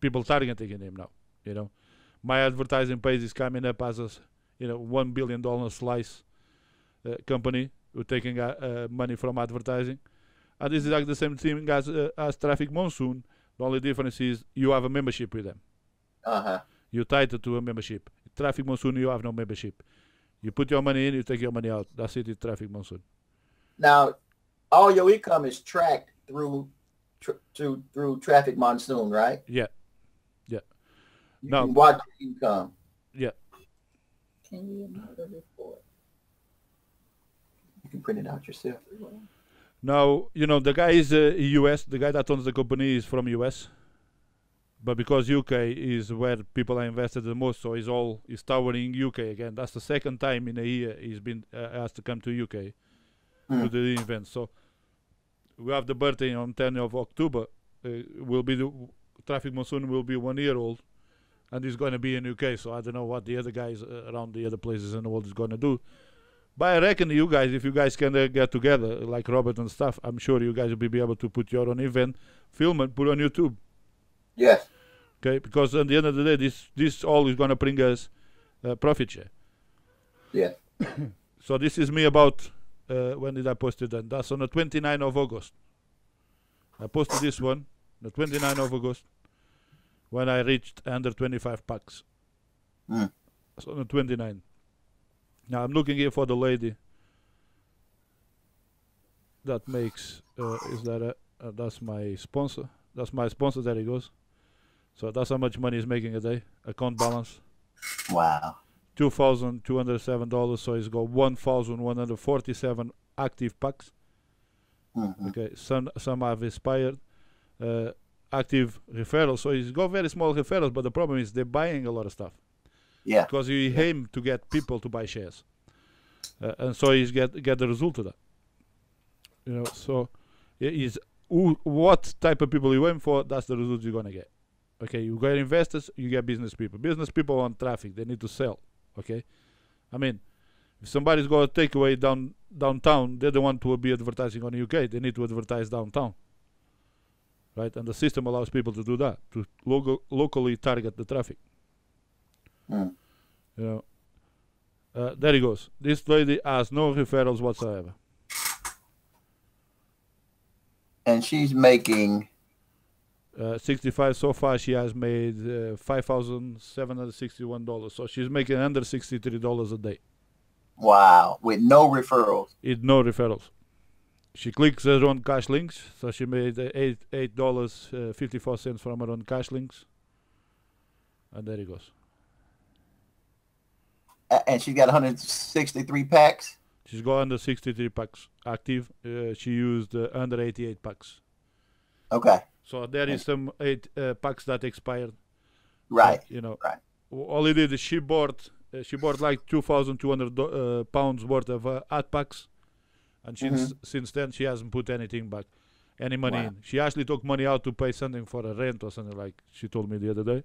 people targeting him now. You know, My Advertising Pays is coming up as a, $1 billion slice company who taking money from advertising, and this is like the same thing as Traffic Monsoon. The only difference is you have a membership with them. You're tied to a membership. Traffic Monsoon, you have no membership. You put your money in, you take your money out. That's it, it's Traffic Monsoon. Now, all your income is tracked through Traffic Monsoon, right? Yeah. You can watch your income. Yeah. Can you another report? You can print it out yourself. Now, the guy is US. The guy that owns the company is from US. But because UK is where people are invested the most, so he's towering UK again. That's the second time in a year he's been asked to come to UK to the event. So we have the birthday on 10th of October. Traffic Monsoon will be 1 year old, and he's going to be in UK. So I don't know what the other guys around the other places in the world is going to do. But I reckon you guys, if you guys can get together, like Robert and stuff, I'm sure you guys will be able to put your own event, film it, put on YouTube. Yes. Okay, because at the end of the day, this all is going to bring us profit share. Yeah. So this is me about, when did I post it then? That's on the 29th of August. I posted this one, the 29th of August, when I reached under 25 packs. So on the 29th. Now I'm looking here for the lady that makes, is that that's my sponsor. That's my sponsor, there he goes. So that's how much money he's making a day, account balance. Wow. $2,207, so he's got 1,147 active packs. Okay, some have expired. Active referrals, so he's got very small referrals, but the problem is they're buying a lot of stuff. Yeah. Because you aim to get people to buy shares, and so he's get the result of that. You know, so is what type of people you aim for, that's the result you're gonna get. Okay, you get investors, you get business people. Business people want traffic, they need to sell. Okay, I mean, if somebody's got a takeaway downtown, they don't want to be advertising on UK. They need to advertise downtown, right? And the system allows people to do that, to locally target the traffic. You know, there he goes. This lady has no referrals whatsoever. And she's making 65 so far. She has made $5,761. So she's making under $63 a day. wow, with no referrals. With no referrals. She clicks her own cash links, so she made $8.54 from her own cash links, and there it goes. And she's got 163 packs. She's got under 63 packs active. She used under 88 packs. Okay. So there is some 8 packs that expired. Right. You know, right. All it did is she bought like 2,200 pounds worth of ad packs, and since then she hasn't put anything back, any money in. She actually took money out to pay something for a rent or something, like she told me the other day.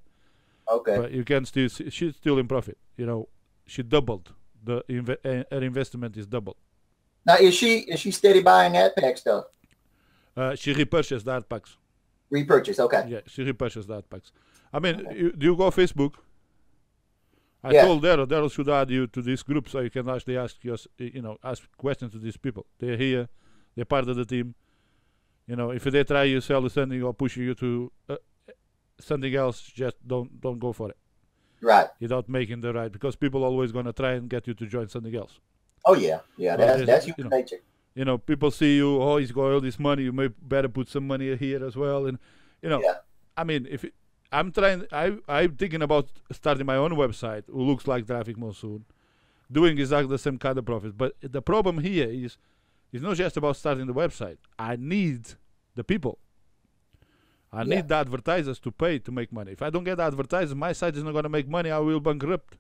Okay. But you can still see, she's still in profit. You know, she doubled her investment is doubled. Now is she steady buying ad packs though? She repurchased ad packs. Repurchase. Okay. Yeah, she repurchased ad packs. I mean, do you go Facebook? I Yeah. told Daryl should add you to this group so you can actually ask ask questions to these people. They're here, they're part of the team. You know, if they try you sell something or push you to something else, just don't go for it. Right. Without making the right, because people are always gonna try and get you to join something else. Oh yeah, yeah. That's human nature. You know, people see you. Oh, he's got all this money. You may better put some money here as well. And you know, I mean, I'm thinking about starting my own website, who looks like Traffic Monsoon, doing exactly the same kind of profit. But the problem here is, it's not just about starting the website. I need the people. I need the advertisers to pay to make money. If I don't get the advertisers, my site is not going to make money. I will bankrupt.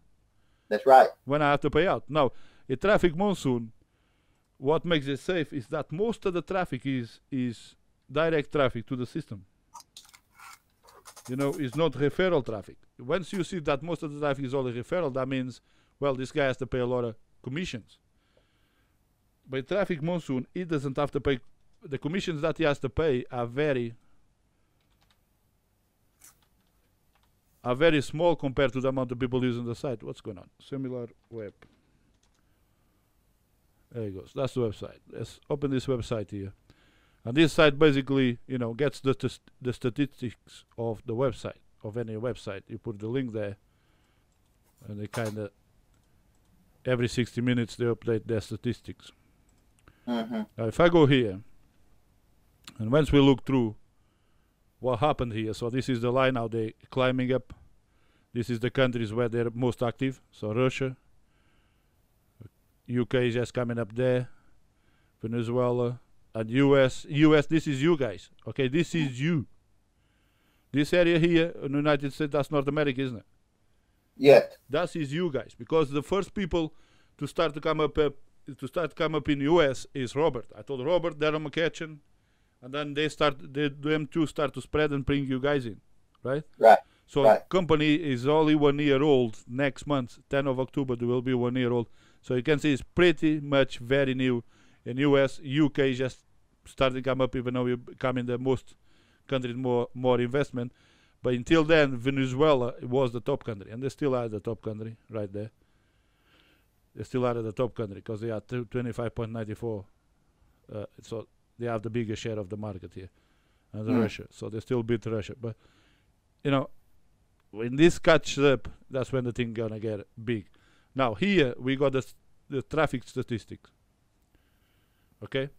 That's right. When I have to pay out. Now, in Traffic Monsoon, what makes it safe is that most of the traffic is direct traffic to the system. You know, it's not referral traffic. Once you see that most of the traffic is only referral, that means, well, this guy has to pay a lot of commissions. But Traffic Monsoon, he doesn't have to pay. The commissions that he has to pay are very small compared to the amount of people using the site. What's going on? Similar web. There it goes. That's the website. Let's open this website here. And this site basically, you know, gets the statistics of the website, of any website. You put the link there, and they kind of, every 60 minutes, they update their statistics. Now, if I go here, and once we look through what happened here, so this is the line now they're climbing up. This is the countries where they're most active. So Russia, UK is just coming up there, Venezuela, and US, this is you guys. Okay, this is you. This area here in the United States, that's North America, isn't it? Yeah. That is you guys, because the first people to start to come up in US is Robert. I told Robert, Darren McCutcheon, and then them two start to spread and bring you guys in, right? Right. So company is only 1 year old. Next month, 10 of October, they will be 1 year old. So you can see it's pretty much very new. In US, UK is just starting to come up, even though we're becoming the most country more investment. But until then, Venezuela was the top country, and they still are the top country right there. They still are the top country because they are 25.94. So they have the biggest share of the market here, and Russia. So they still beat Russia. But you know, when this catches up, that's when the thing gonna get big. Now here we got the traffic statistics. Okay,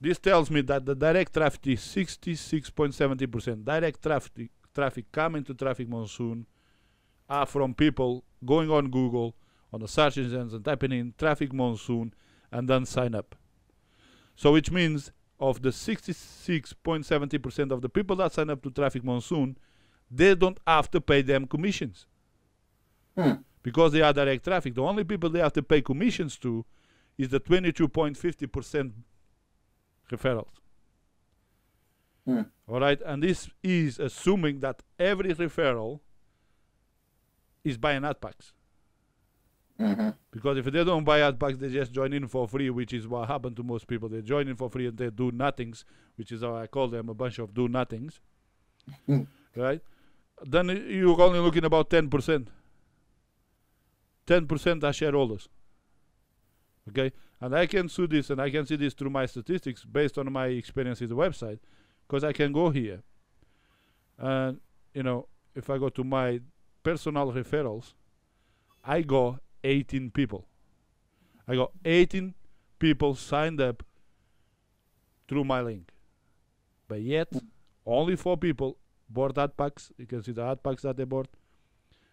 this tells me that the direct traffic is 66.70%. Direct traffic coming to Traffic Monsoon are from people going on Google, on the search engines, and typing in Traffic Monsoon and then sign up. So which means of the 66.70% of the people that sign up to Traffic Monsoon, they don't have to pay them commissions. Because they are direct traffic. The only people they have to pay commissions to is the 22.50% referrals. All right, and this is assuming that every referral is buying ad packs. Because if they don't buy ad packs, they just join in for free, which is what happened to most people. They join in for free and they do nothings, which is how I call them, a bunch of do nothings. Right? Then you're only looking about 10%. 10% are shareholders. Okay? And I can see this, and I can see this through my statistics based on my experience with the website, because I can go here. And, you know, if I go to my personal referrals, I got 18 people. I got 18 people signed up through my link. But yet, only 4 people bought ad packs. You can see the ad packs that they bought.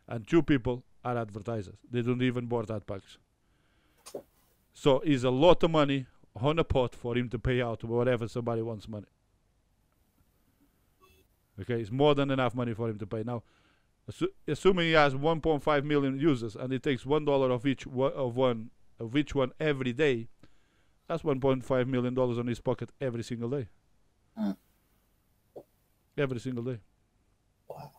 And 2 people are advertisers. They don't even bought ad packs. So it's a lot of money on a pot for him to pay out whatever somebody wants money. Okay, it's more than enough money for him to pay. Now, assuming he has 1.5 million users and it takes $1 of each one every day, that's $1.5 million on his pocket every single day. Every single day. Wow.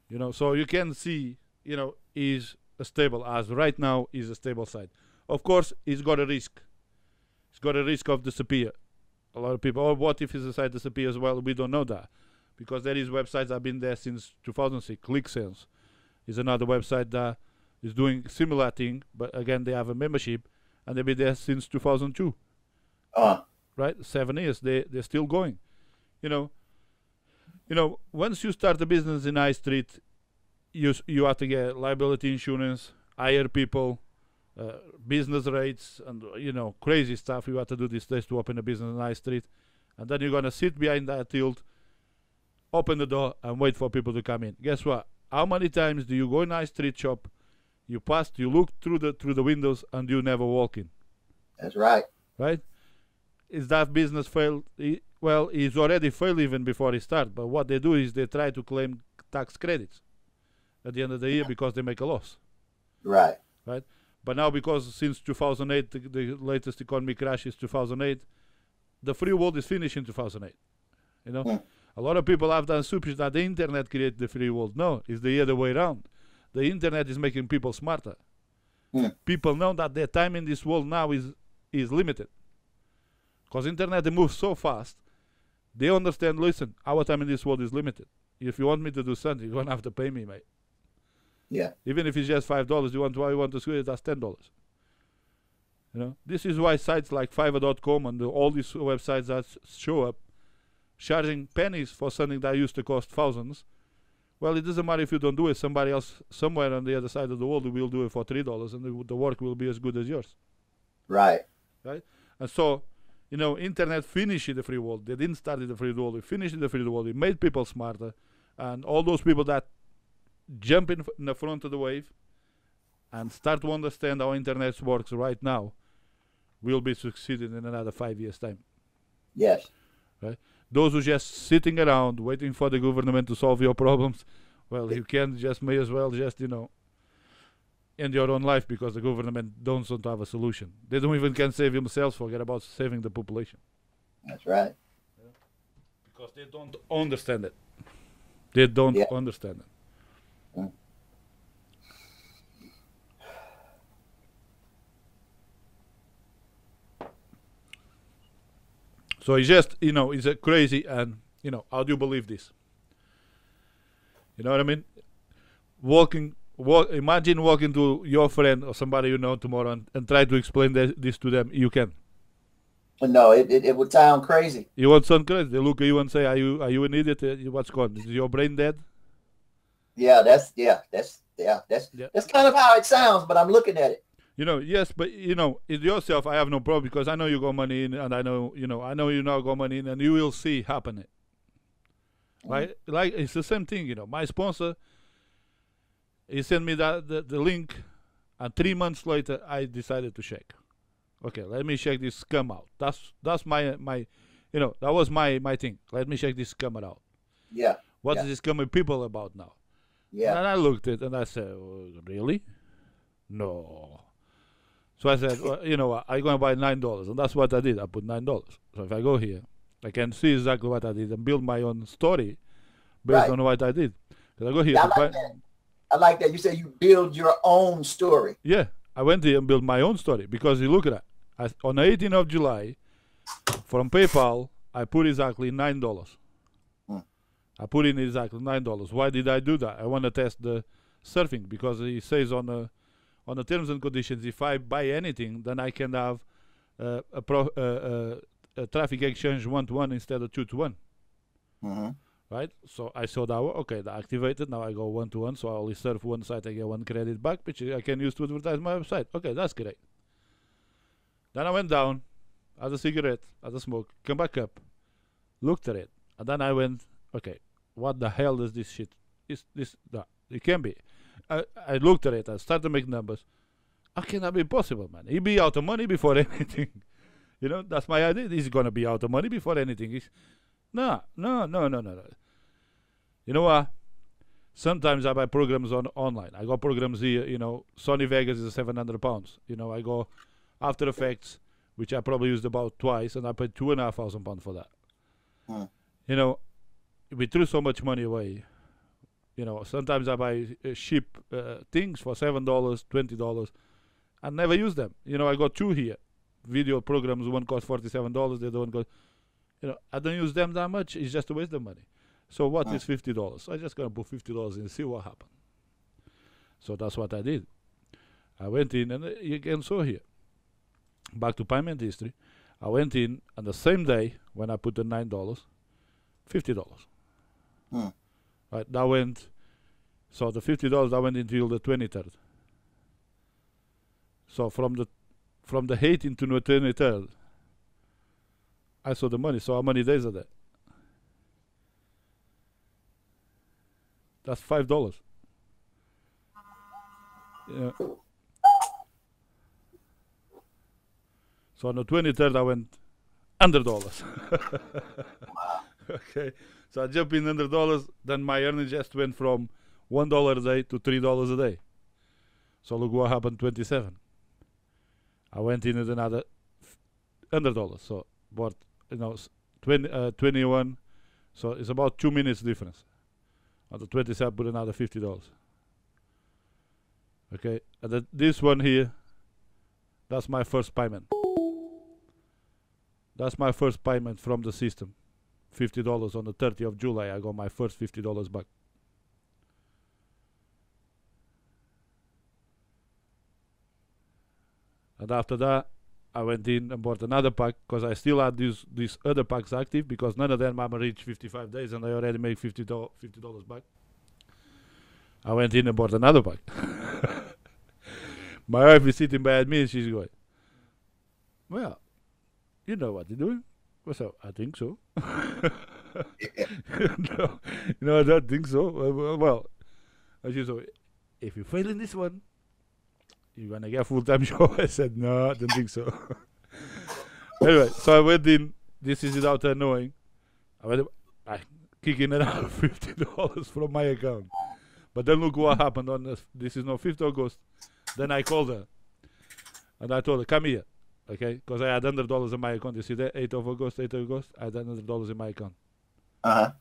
You know, so you can see, you know, is a stable, as right now is a stable site. Of course, it's got a risk. It's got a risk of disappear. A lot of people, oh, what if the site disappears? Well, we don't know that, because there is websites that have been there since 2006. ClickSense is another website that is doing similar thing, but again, they have a membership, and they've been there since 2002. Right, 7 years. They're still going. You know, once you start a business in High Street, you have to get liability insurance, hire people, business rates, and you know, crazy stuff you have to do these days to open a business in High Street. And then you're gonna sit behind that tilt, open the door, and wait for people to come in. Guess what? How many times do you go in High Street shop, you look through the windows, and you never walk in? That's right. Right? Is that business failed? Well, it's already failed even before it starts. But what they do is they try to claim tax credits at the end of the year because they make a loss. Right. Right? But now, because since 2008, the latest economy crash is 2008, the free world is finished in 2008. You know, a lot of people have done assumptions that the internet created the free world. No, it's the other way around. The internet is making people smarter. People know that their time in this world now is limited. Because internet, they move so fast, they understand, listen, our time in this world is limited. If you want me to do something, you're going to have to pay me, mate. Yeah. Even if it's just $5, you want to screw it, that's $10. You know, this is why sites like Fiverr.com and all these websites that show up charging pennies for something that used to cost thousands. Well, it doesn't matter if you don't do it. Somebody else somewhere on the other side of the world will do it for $3, and the work will be as good as yours. Right. Right? And so, you know, internet finished the free world. They didn't start in the free world. It finished the free world. It made people smarter. And all those people that jump in the front of the wave and start to understand how internet works right now will be succeeding in another 5 years' time. Yes. Right? Those who just sitting around waiting for the government to solve your problems, well, you can just may as well just, you know, end your own life, because the government don't have a solution. They don't even can save themselves, forget about saving the population. That's right. Yeah. Because they don't understand it. They don't understand it. So it's just, you know, it's crazy, and, you know, how do you believe this? You know what I mean? Walking imagine walking to your friend or somebody you know tomorrow and try to explain this to them. You can. No, it would sound crazy. You would sound crazy. They look at you and say, "Are you an idiot? What's going on? Is your brain dead?" Yeah, that's kind of how it sounds. But I'm looking at it. Yes, but it yourself. I have no problem because I know you got money in, and I know you now got money in, and you will see happening. Right? Like it's the same thing. My sponsor. He sent me the link, and 3 months later, I decided to check. Okay, let me check this scam out. That's my that was my thing. Let me check this scammer out. Yeah. What is this scamming people about now? Yeah. And I looked at it and I said, oh, really? No. So I said, well, you know what? I'm going to buy $9. And that's what I did. I put $9. So if I go here, I can see exactly what I did and build my own story based on what I did. Because I go here. Yeah, I like that. You say you build your own story. Yeah. I went here and built my own story because you look at it. On the 18th of July, from PayPal, I put exactly $9. I put in exactly $9. Why did I do that? I want to test the surfing because it says on the terms and conditions, if I buy anything, then I can have a traffic exchange 1-to-1 instead of 2-to-1. Right? So I saw that, okay, that activated. Now I go 1-to-1, so I only surf one site, I get one credit back, which I can use to advertise my website. Okay, that's great. Then I went down, had a cigarette, had a smoke, come back up, looked at it, and then I went, okay, what the hell is this shit? It can be. I looked at it, I started to make numbers. How can that be possible, man? He'd be out of money before anything. That's my idea. He's going to be out of money before anything. No. You know what? Sometimes I buy programs online. I got programs here, Sony Vegas is £700. I go After Effects, which I probably used about twice, and I paid £2,500 for that. We threw so much money away. Sometimes I buy cheap things for $7, $20. I never use them. I got two here. Video programs, one costs $47, the other one costs, I don't use them that much. It's just a waste of money. So what is $50? So I just gonna put $50 in and see what happens. So that's what I did. I went in and you can saw here. Back to payment history. I went in on the same day when I put the $9, $50. Right, that went. So the $50 that went until the 23rd. So from the 18th to the 23rd, I saw the money. So how many days are there? That's $5. Yeah. So on the 23rd, I went $100. Okay. So I jumped in $100. Then my earnings just went from $1 a day to $3 a day. So look what happened. 27. I went in with another $100. So bought 21. So it's about 2 minutes difference. On the 27, put another $50. Okay, and this one here, that's my first payment. That's my first payment from the system. $50 on the 30th of July. I got my first $50 back. And after that, I went in and bought another pack because I still had these other packs active because none of them have reached 55 days and I already made $50 back. I went in and bought another pack. My wife is sitting by me and she's going, well, you know what you're doing? So I think so. No, I don't think so. Well, and she said, if you fail in this one, you're going to get a full-time job. I said, no, I don't think so. Anyway, so I went in. This is without her knowing. I kicking it out $50 from my account. But then look what happened on this is no 5th August. Then I called her. And I told her, come here. Okay? Because I had $100 in my account. You see that? 8th of August. I had $100 in my account. And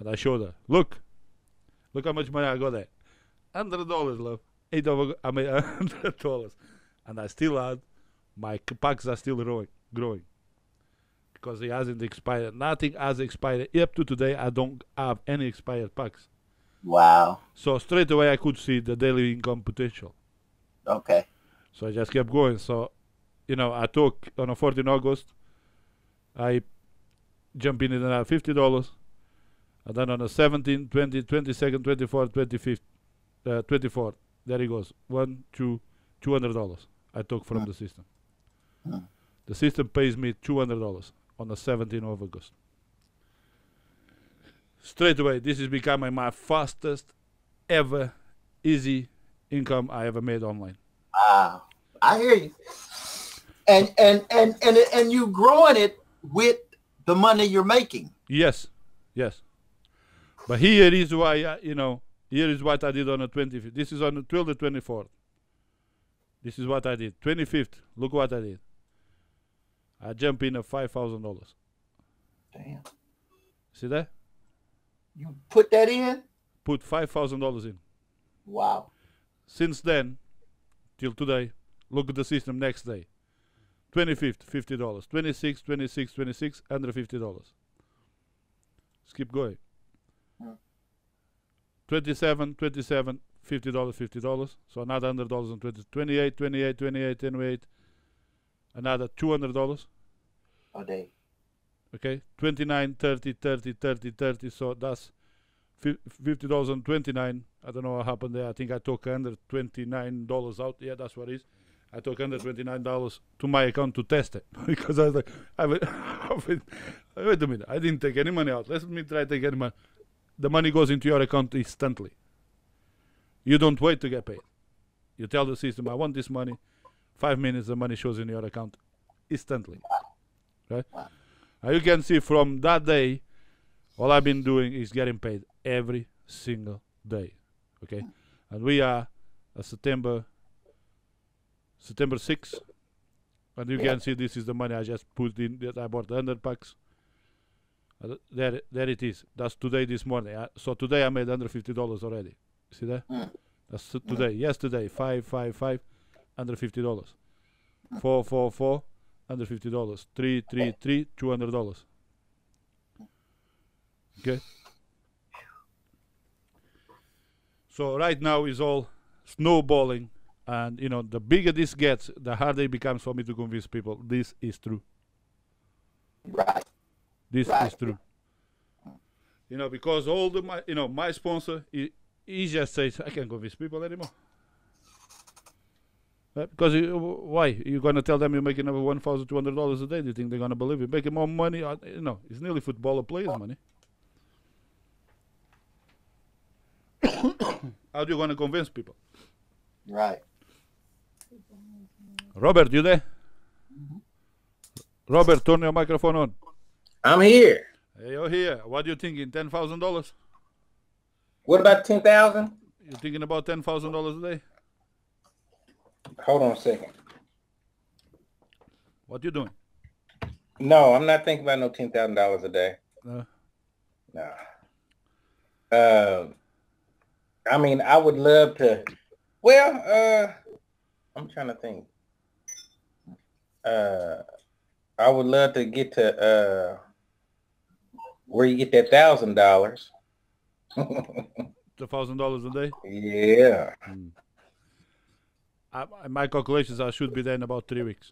I showed her. Look how much money I got there. $100, love. 8th of August, I made $100. And I still had, my packs are still growing. Because it hasn't expired. Nothing has expired. Up to today, I don't have any expired packs. Wow. So straight away I could see the daily income potential. Okay. So I just kept going. So, I took on the 14th August, I jumped in another $50. And then on the 17th, 20th, 22nd, 24th, 25th, 24th, there he goes. $200 I took from the system. The system pays me $200 on the 17th of August. Straight away, this is becoming my fastest ever easy income I ever made online. Wow. I hear you. And you growing it with the money you're making. Yes. But here is why, here is what I did on the 25th. This is on the 12th to 24th. This is what I did. 25th, look what I did. I jumped in at $5,000. Damn. See that? You put that in? Put $5,000 in. Wow. Since then, till today, look at the system next day. 25th, $50. 26, 26, 26, $150. Let's keep going. 27, 27, $50, $50. So another $100 on 20, 28, 28, 28, 28. Another $200. A day. Okay, 29, 30, 30, 30, 30. So that's $50 on 29. I don't know what happened there. I think I took $129 out. Yeah, that's what it is. I took $129 to my account to test it because I was like, wait a minute, I didn't take any money out. Let me try to take any money. The money goes into your account instantly. You don't wait to get paid. You tell the system, I want this money. 5 minutes, the money shows in your account instantly. Right? Now you can see from that day, all I've been doing is getting paid every single day. Okay? And we are September 6th. And you can see this is the money I just put in that I bought 100 packs. There it is. That's today, this morning. So today I made $150 already. See that? That's today. Yesterday, 555, $150. 444, $150. 333, $200. Okay. So right now is all snowballing, and the bigger this gets, the harder it becomes for me to convince people this is true. Right. This is true. Because all my sponsor, he just says, I can't convince people anymore. Right? Because why? You're going to tell them you're making over $1,200 a day. Do you think they're going to believe you? Making more money, it's nearly footballer players' money. How are you going to convince people? Right. Robert, you there? Robert, turn your microphone on. I'm here. Hey, you're here. What are you thinking? $10,000? What about 10,000? You're thinking about $10,000 a day? Hold on a second. What you doing? No, I'm not thinking about no $10,000 a day. No. I mean, I would love to. Well, I'm trying to think. I would love to get to where you get that $1,000. $1,000 a day? Yeah. My calculations, I should be there in about 3 weeks.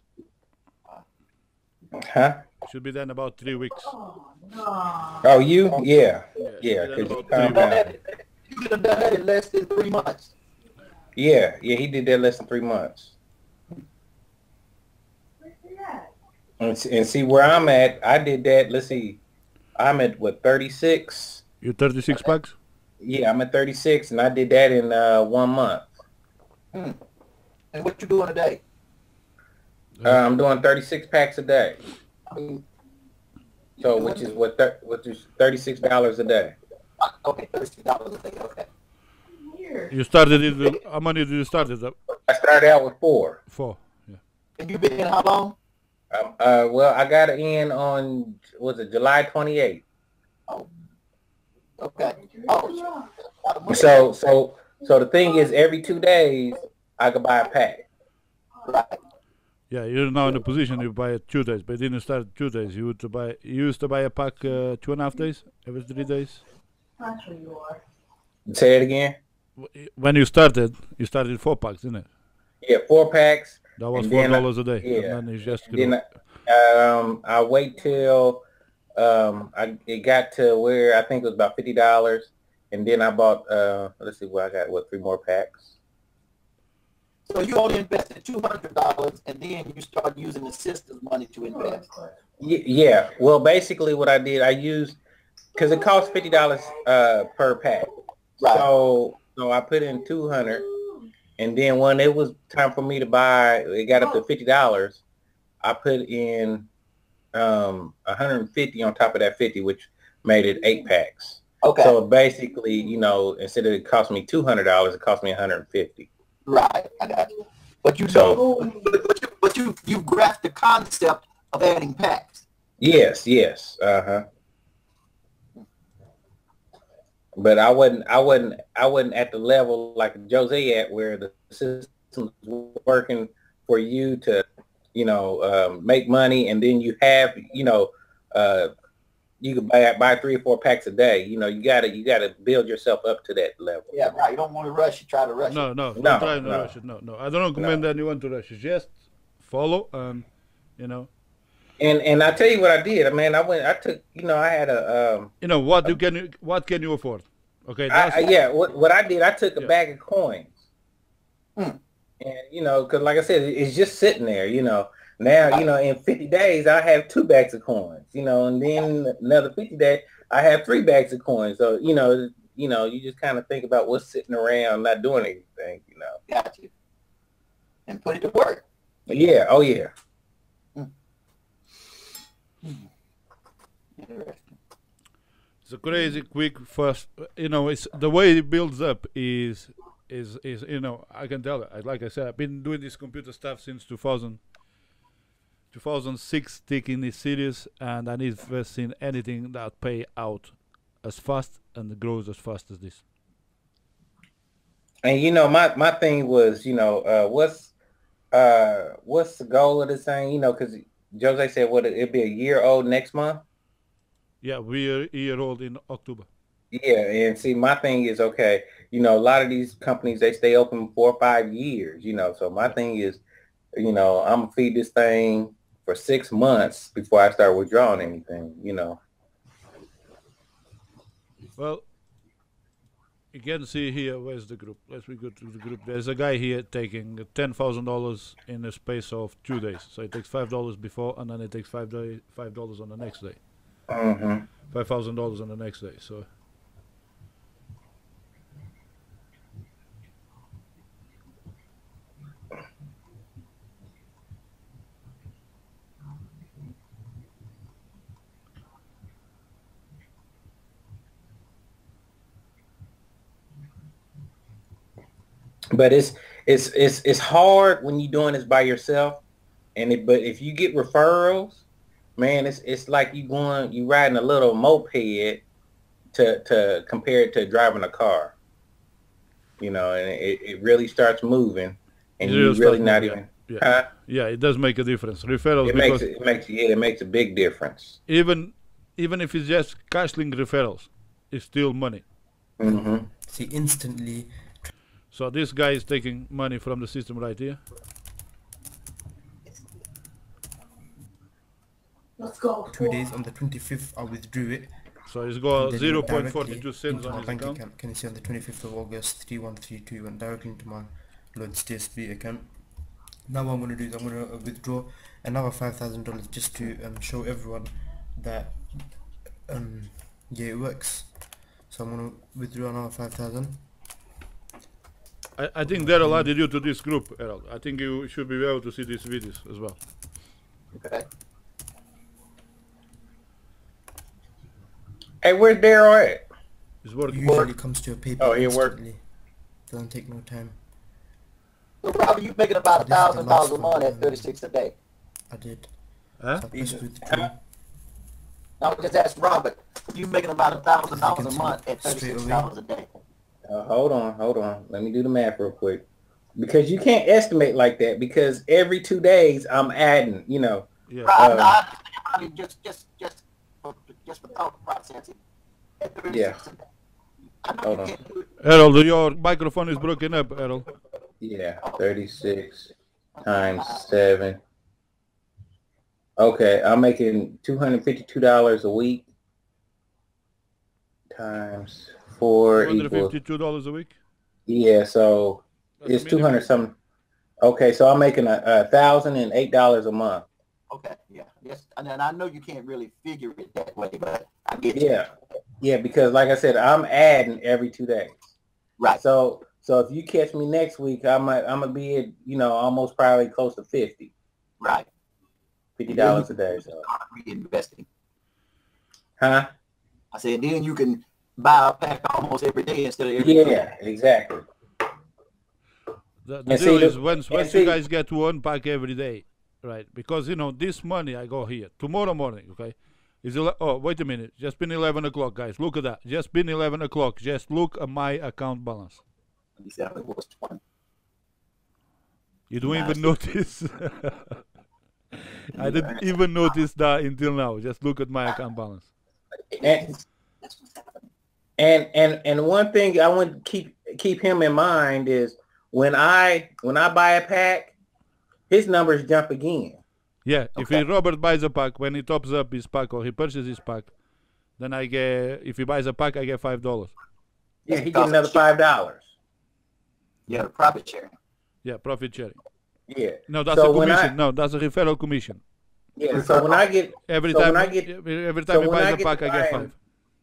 Huh? Should be there in about 3 weeks. Oh, you? Yeah. Yeah. You could have done that in less than 3 months. Yeah, he did that less than 3 months. And see where I'm at. I did that. Let's see. I'm at 36. You 36 packs? Yeah, I'm at 36, and I did that in 1 month. And what you doing a day? I'm doing 36 packs a day. So which is $36 a day. Okay, $36 a day. Okay. You started it. How many did you start it? I started out with 4. 4. Yeah. And you been in how long? Well, I got it in on July 28th. Oh. Okay. Oh. So the thing is, every 2 days I could buy a pack. Right. Yeah, you're now in a position you buy it 2 days, but you didn't start 2 days. You used to buy a pack 2.5 days, every 3 days. Not sure you are. Say it again. When you started 4 packs, didn't it? Yeah, 4 packs. That was And then $4 a day. yeah. And then it's just Then I wait till it got to where I think it was about $50, and then I bought let's see, what I got, 3 more packs. So you only invested $200, and then you start using the system's money to invest. Yeah. Well, basically, what I did, I used because it costs $50 per pack. Right. So I put in 200, and then when it was time for me to buy, it got up to $50. I put in 150 on top of that 50, which made it 8 packs. Okay. So basically, instead of it cost me $200, it cost me 150. Right, I got you. But you So- don't. But you grasped the concept of adding packs. Yes. But I wasn't at the level like Jose at, where the system was working for you to, make money, and then you have, you can buy 3 or 4 packs a day. You gotta build yourself up to that level. Yeah, right. You don't want to rush. You try to rush. No, it. don't No, try to no. rush it. No. I don't recommend anyone to rush it. Just follow and, And I tell you what I did. I took, I had a what can you afford? Okay. what I did, I took a Yeah. bag of coins. Hmm. And because like I said, it's just sitting there. Now, in 50 days, I have 2 bags of coins. And then another 50 days, I have 3 bags of coins. So you just kind of think about what's sitting around, not doing anything. Got you. And put it to work. Yeah. Oh yeah. Interesting. It's a crazy quick fast. It's the way it builds up is I can tell. Like I said, I've been doing this computer stuff since 2006, taking this serious, and I never seen anything that pay out as fast and grows as fast as this. And my thing was, what's the goal of this thing? Because Jose said it'd be a year old next month. Yeah, we're a year old in October. Yeah, and see, my thing is, okay, a lot of these companies, they stay open 4 or 5 years, so my thing is, I'm gonna feed this thing for 6 months before I start withdrawing anything. Well, you can see here, where's the group? Let's go to the group. There's a guy here taking $10,000 in a space of 2 days. So it takes $5 before, and then it takes $5 on the next day. Mm-hmm. $5,000 on the next day. So But it's hard when you're doing this by yourself, but if you get referrals, man, it's like you riding a little moped to compare it to driving a car, and it really starts moving, and It you really really starts not moving, even. yeah. Huh? yeah, it does make a difference. Referrals, It because makes a big difference. even if it's just cash link referrals, it's still money. Mm-hmm. See, instantly, So this guy is taking money from the system right here. Let's go. 2 days on the 25th, I withdrew it. So he's got and then it went 0.42 directly cents into on my his bank account. account. Can you see on the 25th of August, 3132 went directly into my Lloyds TSB account. Now what I'm going to do is I'm going to withdraw another $5,000 just to show everyone that yeah, it works. So I'm going to withdraw another 5,000. I think Daryl added you to this group, Errol. I think you should be able to see these videos as well. Okay. Hey, where's Daryl at? It's working. Usually comes to your paper Oh, it worked. instantly. Doesn't take no time. So Robert, you making about This is the last $1,000 a month one. at 36 a day. I did. Huh? So I pressed withdraw. I was just asking Robert, you making about $1,000 a can see month at straight $36 a day. Hold on. Let me do the math real quick. Because you can't estimate like that, because every 2 days I'm adding, Yeah. Right, no, I mean, just for thought processing. At 36 Yeah. a day. Hold on. Errol, your microphone is broken up, Errol. Yeah, 36 times 7. Okay, I'm making $252 a week times 4 equals. $252 a week. Yeah, so That's it's the 200 minimum. something. Okay, so I'm making $1,008 a month. Okay, yeah, yes, and then I know you can't really figure it that way, but I get you. Yeah, because like I said, I'm adding every 2 days. Right. So if you catch me next week, I'm gonna be at almost probably close to 50. Right. $50 a day. So. Start reinvesting. Huh? I said then you can buy a pack almost every day instead of every Yeah, exactly. The deal is once you guys get one pack every day, right? Because this money I go here tomorrow morning. Okay, wait a minute, just been 11 o'clock, guys. Look at that, just been 11 o'clock. Just look at my account balance. It was 20. You don't even notice. I didn't even notice that until now. Just look at my account balance. And one thing I want to keep him in mind is when I buy a pack, his numbers jump again. Yeah, okay. If Robert buys a pack, when he tops up his pack or he purchases his pack, then I get, if he buys a pack, I get $5. Yeah, he get another $5. Yeah, profit sharing. Yeah, profit sharing. Yeah. No, that's a commission. No, that's a referral commission. Yeah. So when I get every time he buys a pack, I get $5.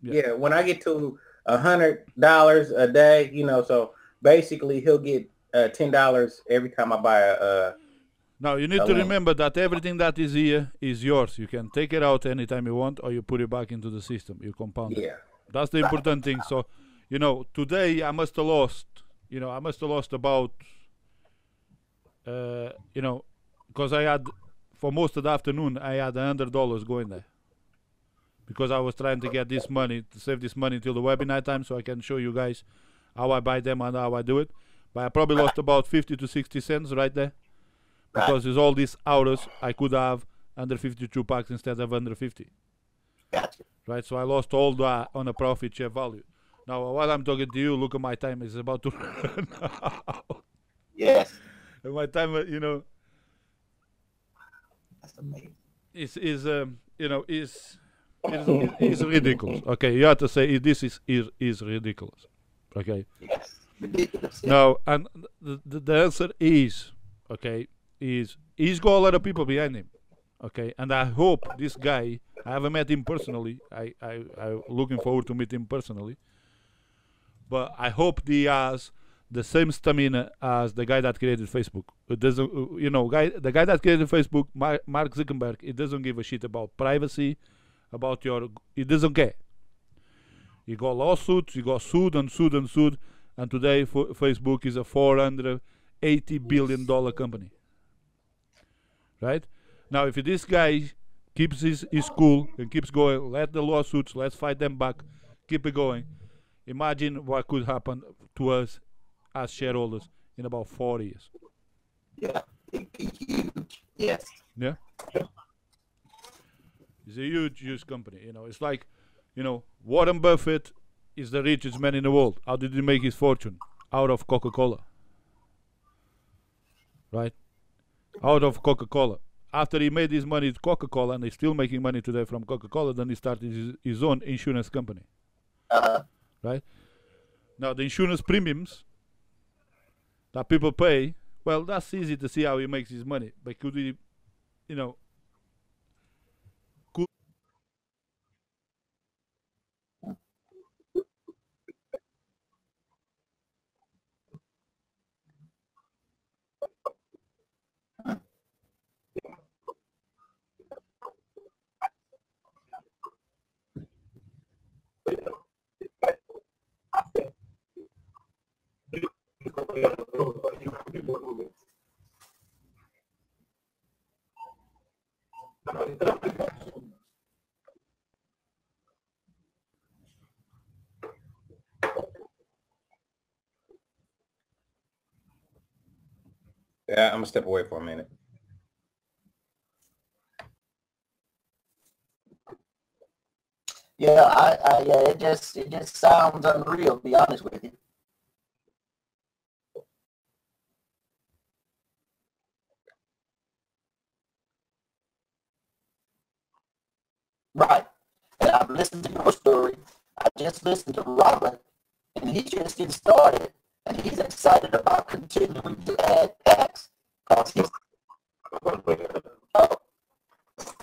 Yeah. When I get to $100 a day, so basically he'll get $10 every time I buy a. Now you need to remember that everything that is here is yours. You can take it out anytime you want, or you put it back into the system. You compound it. Yeah. That's the important thing. So, today I must have lost. I must have lost about. Because I had, for most of the afternoon, I had $100 going there. Because I was trying to get this money, to save this money till the webinar time, so I can show you guys how I buy them and how I do it. But I probably lost about 50 to 60 cents right there. Because with all these hours, I could have under 52 packs instead of under 50. Gotcha. Right, so I lost all that on a profit share value. Now, while I'm talking to you, look at my time. It's about to run out. Yes. And my time, That's amazing. Is ridiculous. Okay, you have to say this is ridiculous. Okay. Yes, ridiculous. Yeah. Now, and the answer is, okay, he's got a lot of people behind him. Okay, and I hope this guy, I haven't met him personally. I'm looking forward to meet him personally. But I hope he has the same stamina as the guy that created Facebook. It doesn't, the guy that created Facebook, Mark Zuckerberg, he doesn't give a shit about privacy, about he doesn't care. He got lawsuits, he got sued and sued and sued, and today Facebook is a $480 billion company. Right? Now, if this guy keeps his cool and keeps going, let the lawsuits, let's fight them back, keep it going, imagine what could happen to us as shareholders in about 4 years. Yeah, huge. Yes. Yeah. It's a huge company. It's like, Warren Buffett is the richest man in the world. How did he make his fortune? Out of Coca-Cola. Right? Out of Coca-Cola. After he made his money with Coca-Cola, and he's still making money today from Coca-Cola, then he started his own insurance company. Right? Now, the insurance premiums that people pay, well, that's easy to see how he makes his money. But could he, Yeah, I'm gonna step away for a minute. Yeah, yeah, it just sounds unreal, to be honest with you. Right. And I've listened to your story. I just listened to Robert, and he's just getting started, and he's excited about continuing to add packs. Because he's,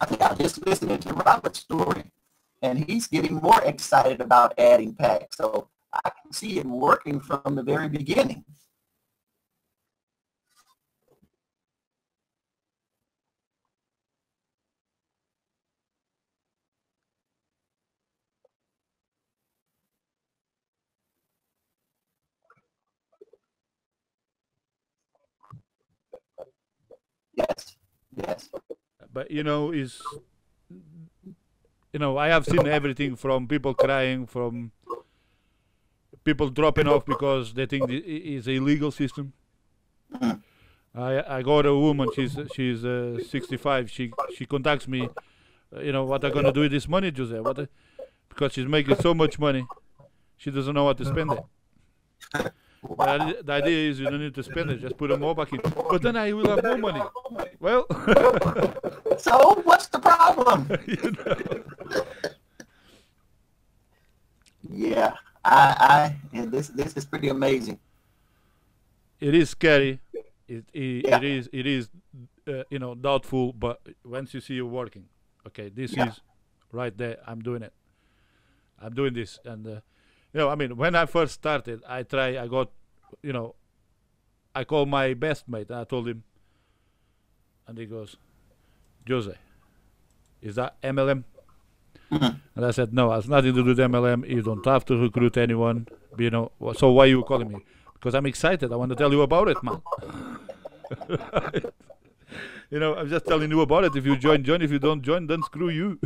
I think I'm just listening to Robert's story, and he's getting more excited about adding packs. So I can see it working from the very beginning. Yes, yes. But I have seen everything from people crying, from people dropping off because they think it is a illegal system. I got a woman. She's 65. She contacts me. What I'm gonna do with this money, Jose? Because she's making so much money, she doesn't know what to spend it. The idea is you don't need to spend it, just put more back in. But then I will have more money. Well, so what's the problem? Yeah, and this is pretty amazing. It is scary. It is doubtful. But once you see you working, okay, this is right there. I'm doing it. I'm doing this, and when I first started, I called my best mate, and I told him, and he goes, Jose, is that MLM? And I said, no, it has nothing to do with MLM. You don't have to recruit anyone. So why are you calling me? Because I'm excited. I want to tell you about it, man. I'm just telling you about it. If you join. If you don't join, then screw you.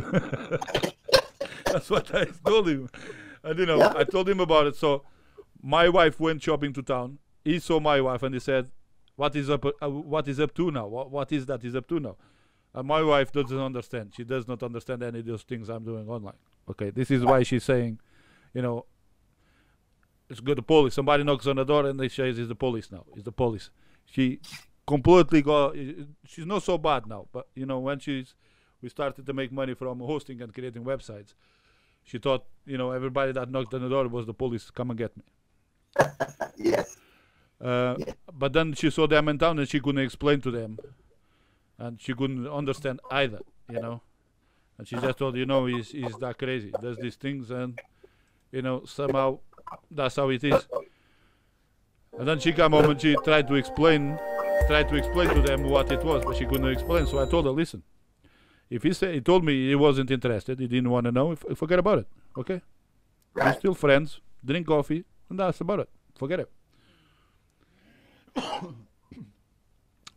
That's what I told him. And I told him about it. So my wife went shopping to town. He saw my wife and he said, what is up to now? What is that is up to now? And my wife doesn't understand. She does not understand any of those things I'm doing online. Okay, this is why she's saying, it's good, the police. Somebody knocks on the door and they say it's the police now. It's the police. She completely she's not so bad now. But, when we started to make money from hosting and creating websites, she thought, everybody that knocked on the door was the police, come and get me. Yes. But then she saw them in town and she couldn't explain to them. And she couldn't understand either, And she just thought, he's that crazy. He does these things and, somehow that's how it is. And then she came home and she tried to explain to them what it was, but she couldn't explain. So I told her, listen, if he told me he wasn't interested, he didn't want to know, forget about it, okay? Right. We're still friends, drink coffee, and that's about it. Forget it.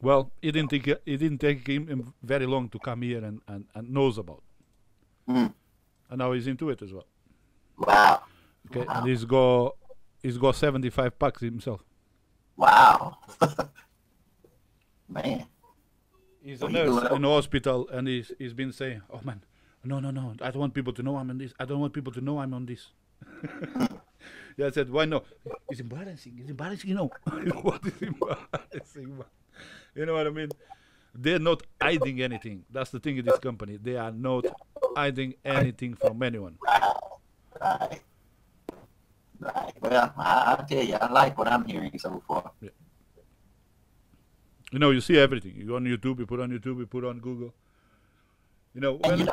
Well, it didn't take him very long to come here and knows about it. And now he's into it as well. Wow. Okay, Wow. and he's got 75 packs himself. Wow. Man. He's a nurse in a hospital, and he's been saying, "Oh man, no, I don't want people to know I'm on this. I don't want people to know I'm on this." Yeah, I said, "Why no? It's embarrassing. It's embarrassing, What is embarrassing? You know what I mean? They're not hiding anything. That's the thing in this company. They are not hiding anything from anyone." Wow. Right. Well, I tell you, I like what I'm hearing so far. Yeah. You see everything. You go on YouTube, you put on YouTube, you put on Google. And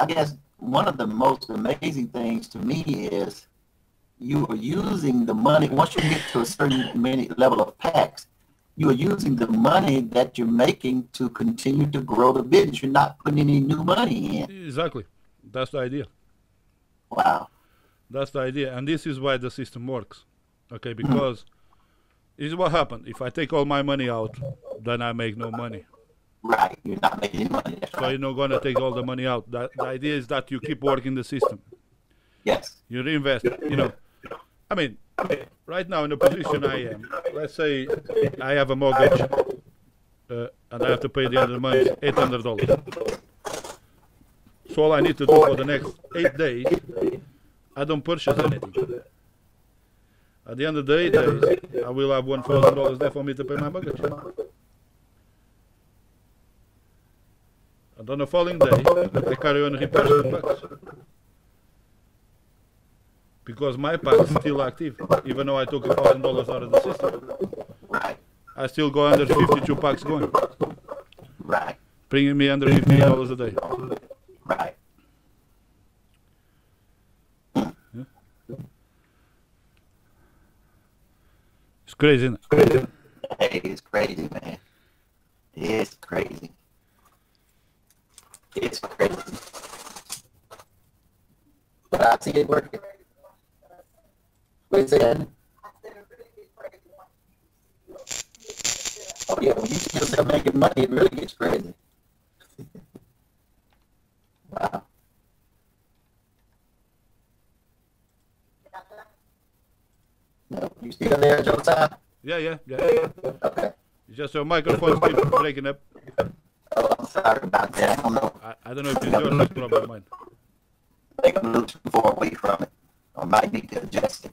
I guess one of the most amazing things to me is you are using the money, once you get to a certain level of packs, you are using the money that you're making to continue to grow the business. You're not putting any new money in. Exactly. That's the idea. Wow. That's the idea. And this is why the system works. Okay, because this is what happened. If I take all my money out, then I make no money. Right. You're not making any money. That's So right. you're not going to take all the money out. The idea is that you keep working the system. Yes. You reinvest. Right now in the position I am, let's say I have a mortgage and I have to pay at the end of the month $800. That's all I need to do for the next 8 days. I don't purchase anything. At the end of the 8 days, I will have $1,000 there for me to pay my mortgage. And on the following day, I carry on repurchasing packs. Because my pack is still active, even though I took $1,000 out of the system. Right. I still go under 52 packs going, Right. bringing me under $15 a day. Right. It's crazy, isn't it? Hey, it's crazy, man. It's crazy. It's crazy. But I see it working. What's that? Oh yeah, when you see yourself making money, it really gets crazy. Wow. No, you still there, Josiah? Yeah. Okay. It's just your microphone keeps breaking up. Oh, I'm sorry about that. I don't know. I don't know if it's your problem or mine. I think I'm a little too far away from it. I might need to adjust it.